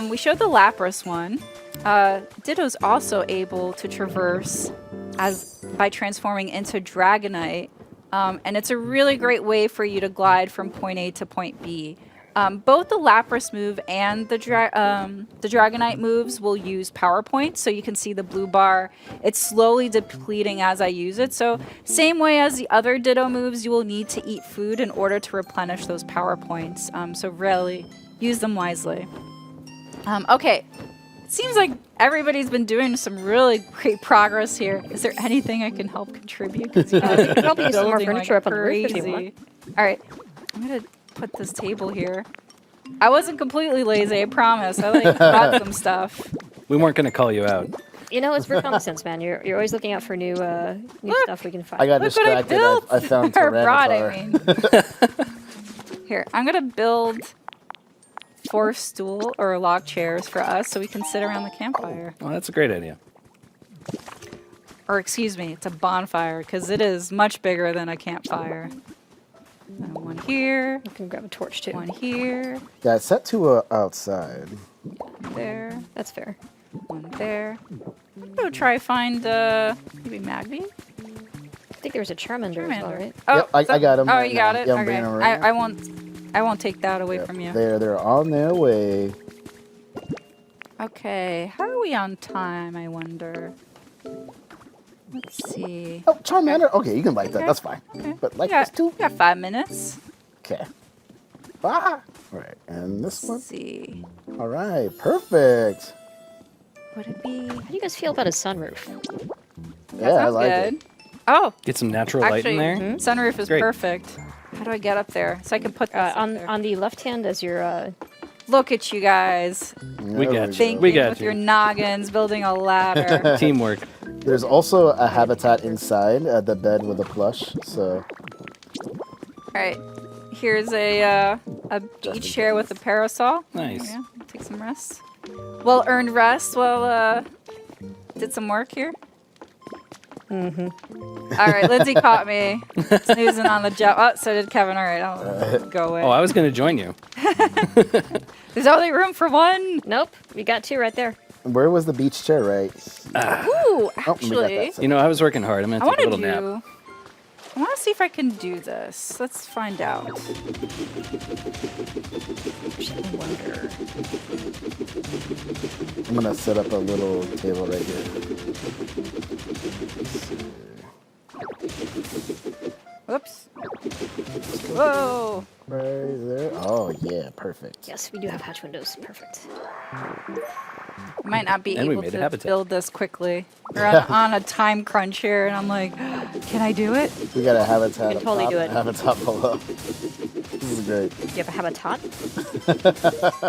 we showed the Lapras one. Ditto's also able to traverse by transforming into Dragonite. And it's a really great way for you to glide from point A to point B. Both the Lapras move and the Dragonite moves will use power points, so you can see the blue bar. It's slowly depleting as I use it. So same way as the other Ditto moves, you will need to eat food in order to replenish those power points. So really use them wisely. Okay, it seems like everybody's been doing some really great progress here. Is there anything I can help contribute? You can probably use some more Building furniture like up on the roof if you want. crazy. All right, I'm gonna put this table here. I wasn't completely lazy, I promise. I like got some stuff. We weren't going to call you out. You know, it's for common sense, man. You're always looking out for new stuff we can find. I got Look what I distracted. built. I found Or brought, I Tyranitar. mean. Here, I'm gonna build 4 stool or log chairs for us so we can sit around the campfire. Well, that's a great idea. Or excuse me, it's a bonfire because it is much bigger than a campfire. And one here, You can grab a torch too. one here, Yeah, it's set to outside. there, That's fair. one there. Go try find maybe Magby. I think there was a Charmander as well, right? Oh, Yep, I got 'em Oh, right you got now. it. Yeah, I'm Okay. bringing 'em right now. I won't take that away from you. They're on their way. Okay, how are we on time? I wonder. Let's see. Oh, Charmander. Okay, you can like that. Okay. That's fine. Okay. But like Yeah, this too. we got 5 minutes. Okay. Ah. All right, and this one. Let's see. All right, perfect. Would it be? How do you guys feel about a sunroof? Yeah, I Sounds like good. it. Oh, Get some natural light actually, in there. sunroof is Great. perfect. How do I get up there so I can put this up On there? on the left hand as your Look at you guys We There got you. go. thinking We got with you. your noggins, building a ladder. Teamwork. There's also a habitat inside the bed with a plush. So All right, here's a beach chair with a parasol. Nice. Yeah, take some rest. Well earned rest. Well, did some work here. Mm-hmm. All right, Lindsay caught me snoozing on the job. Oh, so did Kevin. All right, I'll go away. Oh, I was going to join you. There's only room for one. nope, we got 2 right there. where was the beach chair? Right. Ooh, Oh, we got actually, that set. You know, I was working hard. I'm going I to take want a to little do. nap. I want to see if I can do this. Let's find out. I wonder. I'm gonna set up a little table right here. Whoops. Whoa. Right there. Oh yeah, perfect. Yes, we do have hatch windows. Perfect. I might not be And we able made a to habitat. build this quickly. We're on a time crunch here, and I'm like, can I do it? We got a habitat. can up totally top, do it. Habitat below. This is great. Do you have a habitat?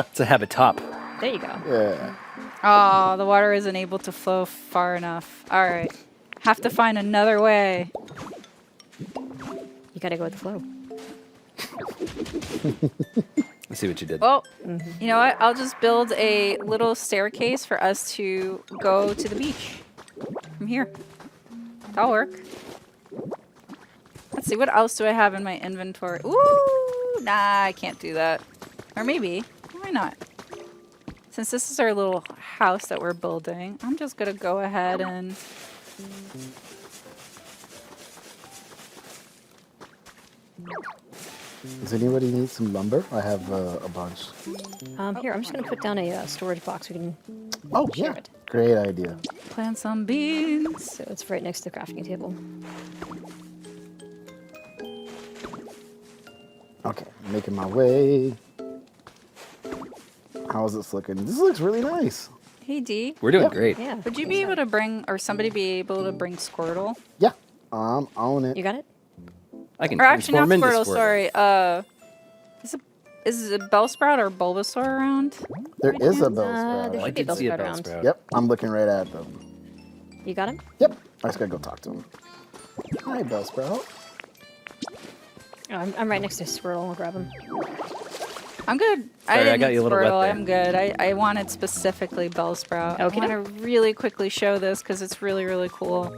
It's a habitat. There you go. Yeah. Oh, the water isn't able to flow far enough. All right. Have to find another way. You gotta go with the flow. I see what you did. Well, you know what? I'll just build a little staircase for us to go to the beach from here. That'll work. Let's see, what else do I have in my inventory? Ooh, nah, I can't do that. Or maybe, why not? Since this is our little house that we're building, I'm just gonna go ahead and... Does anybody need some lumber? I have a bunch. Here, I'm just gonna put down a storage box. We can. Oh Share yeah. it. Great idea. Plant some beans. So it's right next to the crafting table. Okay, making my way. How's this looking? This looks really nice. Hey, Dee. We're doing Yep. great. Yeah. Would you be able to bring, or somebody be able to bring Squirtle? Yeah, I'm on it. You got it? I can Or actually, not transform into Squirtle, Squirtle. sorry. Is it Bellsprout or Bulbasaur around? There is a there Bellsprout. should I be a did see a Bellsprout around. Bellsprout. Yep, I'm looking right at them. You got him? Yep, I just gotta go talk to him. Hi, Bellsprout. Oh, I'm right next to Swirl. I'll grab him. I'm good. Sorry, I didn't got need you a little wet Squirtle. there. I'm good. I wanted specifically Bellsprout. I Okay. want to really quickly show this because it's really, really cool.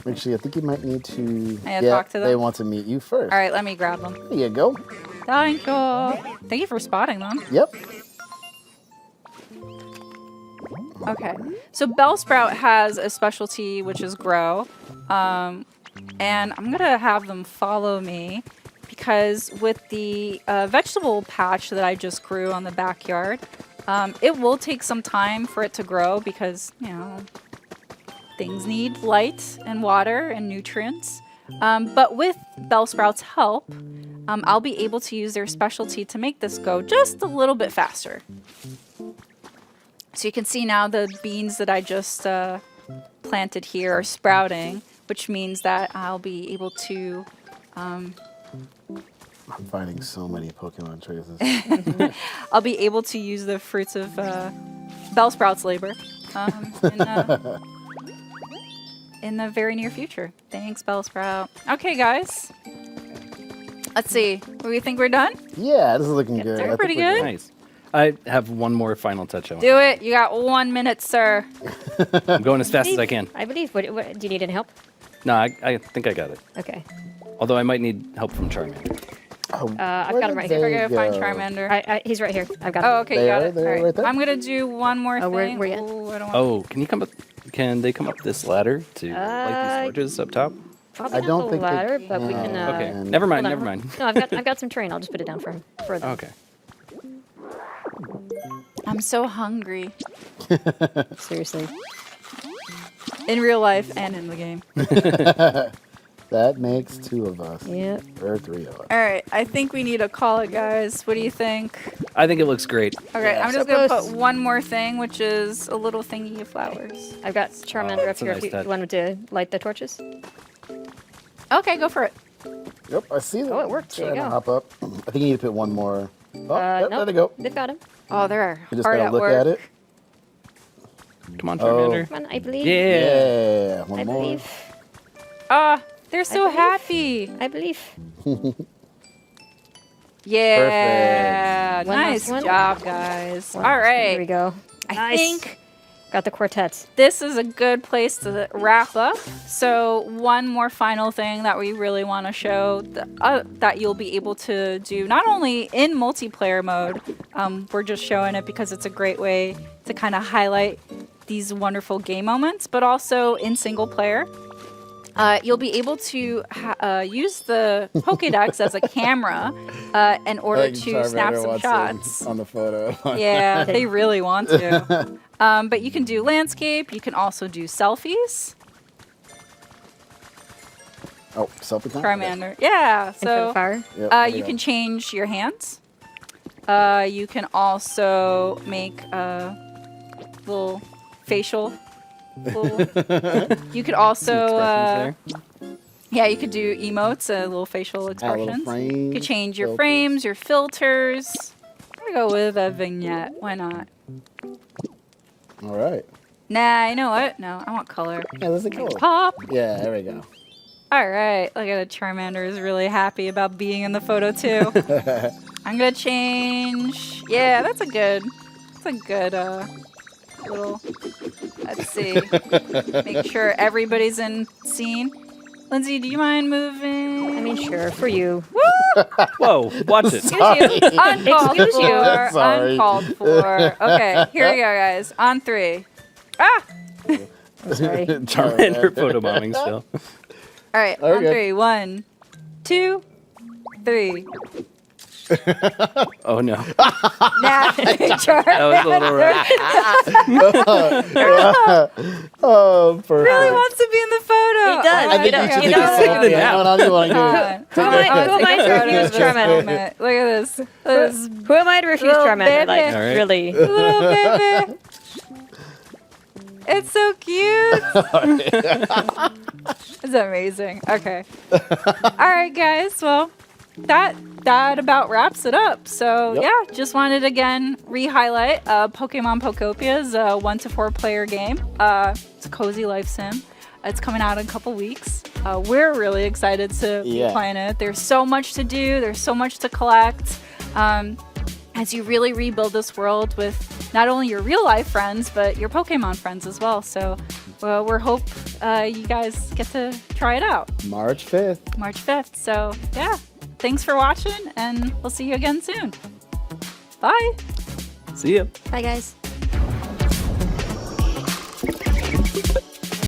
Actually, I think you might need to. I gotta talk to They them? want to meet you first. All right, let me grab them. There you go. Thank you. Thank you for spotting them. Yep. Okay. So Bellsprout has a specialty, which is grow. And I'm going to have them follow me because with the vegetable patch that I just grew on the backyard, it will take some time for it to grow because, things need light and water and nutrients. But with Bellsprout's help, I'll be able to use their specialty to make this go just a little bit faster. So you can see now the beans that I just planted here are sprouting, which means that I'll be able to... I'm finding so many Pokemon traces. I'll be able to use the fruits of Bellsprout's labor in the very near future. Thanks, Bellsprout. Okay, guys. Let's see. Do we think we're done? Yeah, this is looking good. I think Pretty we're good. Nice. I have one more final touch on. Do it. You got 1 minute, sir. I'm going as fast as I can. I believe. What, do you need any help? No, I think I got it. Okay. Although I might need help from Charmander. I've Where got him did right they here. We're gonna find go? Charmander. He's right here. I've got Oh, him. okay, you got it. They're All right. right there? I'm gonna do one more Oh, thing. where you at? Ooh, I don't want. Oh, can they come up this ladder to light these torches up top? Probably I not don't the think they ladder, but we can. can. Okay, and- never mind, hold on. never mind. No, I've got some terrain. I'll just put it down for him. For them. Okay. I'm so hungry Seriously. in real life and in the game. That makes 2 of us. Yep. Or 3 of us. All right, I think we need to call it, guys. What do you think? I think it looks great. Okay, I'm so just gonna close. put one more thing, which is a little thingy of flowers. I've got Charmander up that's a here. nice If you touch. wanted to light the torches. Okay, go for it. Yep, I see them. Oh, it worked. There you Trying to go. hop up. I think you need to put one more. Oh, yep, nope. there they go. They've got him. Oh, they're You just hard gotta at look work. at it. Come on, Oh. Charmander. Come on, I believe. Yeah. Yeah, one I more. believe. Ah, they're so believe. happy. I believe. Yeah, Perfect. One last nice one. job, guys. All Here we right, go. I Nice. think Got the quartets. this is a good place to wrap up. So one more final thing that we really want to show that you'll be able to do not only in multiplayer mode, we're just showing it because it's a great way to kind of highlight these wonderful game moments, but also in single player. You'll be able to use the Pokédex as a camera in order to snap some shots. On the photo. Yeah, they really want to. But you can do landscape. You can also do selfies. Oh, selfie time? Charmander. Yeah. And for the So fire. Yep, there we you go. can change your hands. You can also make little facial. You could also, yeah, you could do emotes, little facial Add a little expressions. frame, You could change your filters. frames, your filters. I'm gonna go with a vignette. Why not? All right. Nah, you know what? No, I want color. Yeah, let's go. Pop. Yeah, there we go. All right. Look at it. Charmander is really happy about being in the photo too. I'm gonna change. Yeah, that's a good little. Let's see. Make sure everybody's in scene. Lindsay, do you mind moving? I mean, sure, for you. Whoa, watch it. Uncalled Excuse you. for. Sorry. Uncalled for. Okay, here we go, guys. On 3. Ah! I'm sorry. Charmander photobombing still. All right, on Okay. 3. 1, 2, 3. Oh no. Nah, That was a little rough. Oh, perfect. really wants to be in the photo. He does. I think does. you should He take does. a selfie. Yeah. How do you want to do Come it? on. Who am I to refuse Charmander? Look at this. This Who am I to refuse Little Charmander? Like, baby. All right. really? little baby. It's so cute. It's amazing. Okay. All right, guys. Well, that about wraps it up. So Yep. yeah, just wanted to again re-highlight Pokemon Pokopia is a 1 to 4 player game. It's a cozy life sim. It's coming out in a couple weeks. We're really excited to be Yeah. playing it. There's so much to do. There's so much to collect. As you really rebuild this world with not only your real life friends, but your Pokemon friends as well. So we're hope you guys get to try it out March 5th. March 5th. So yeah, thanks for watching and we'll see you again soon. Bye. See ya. Bye, guys.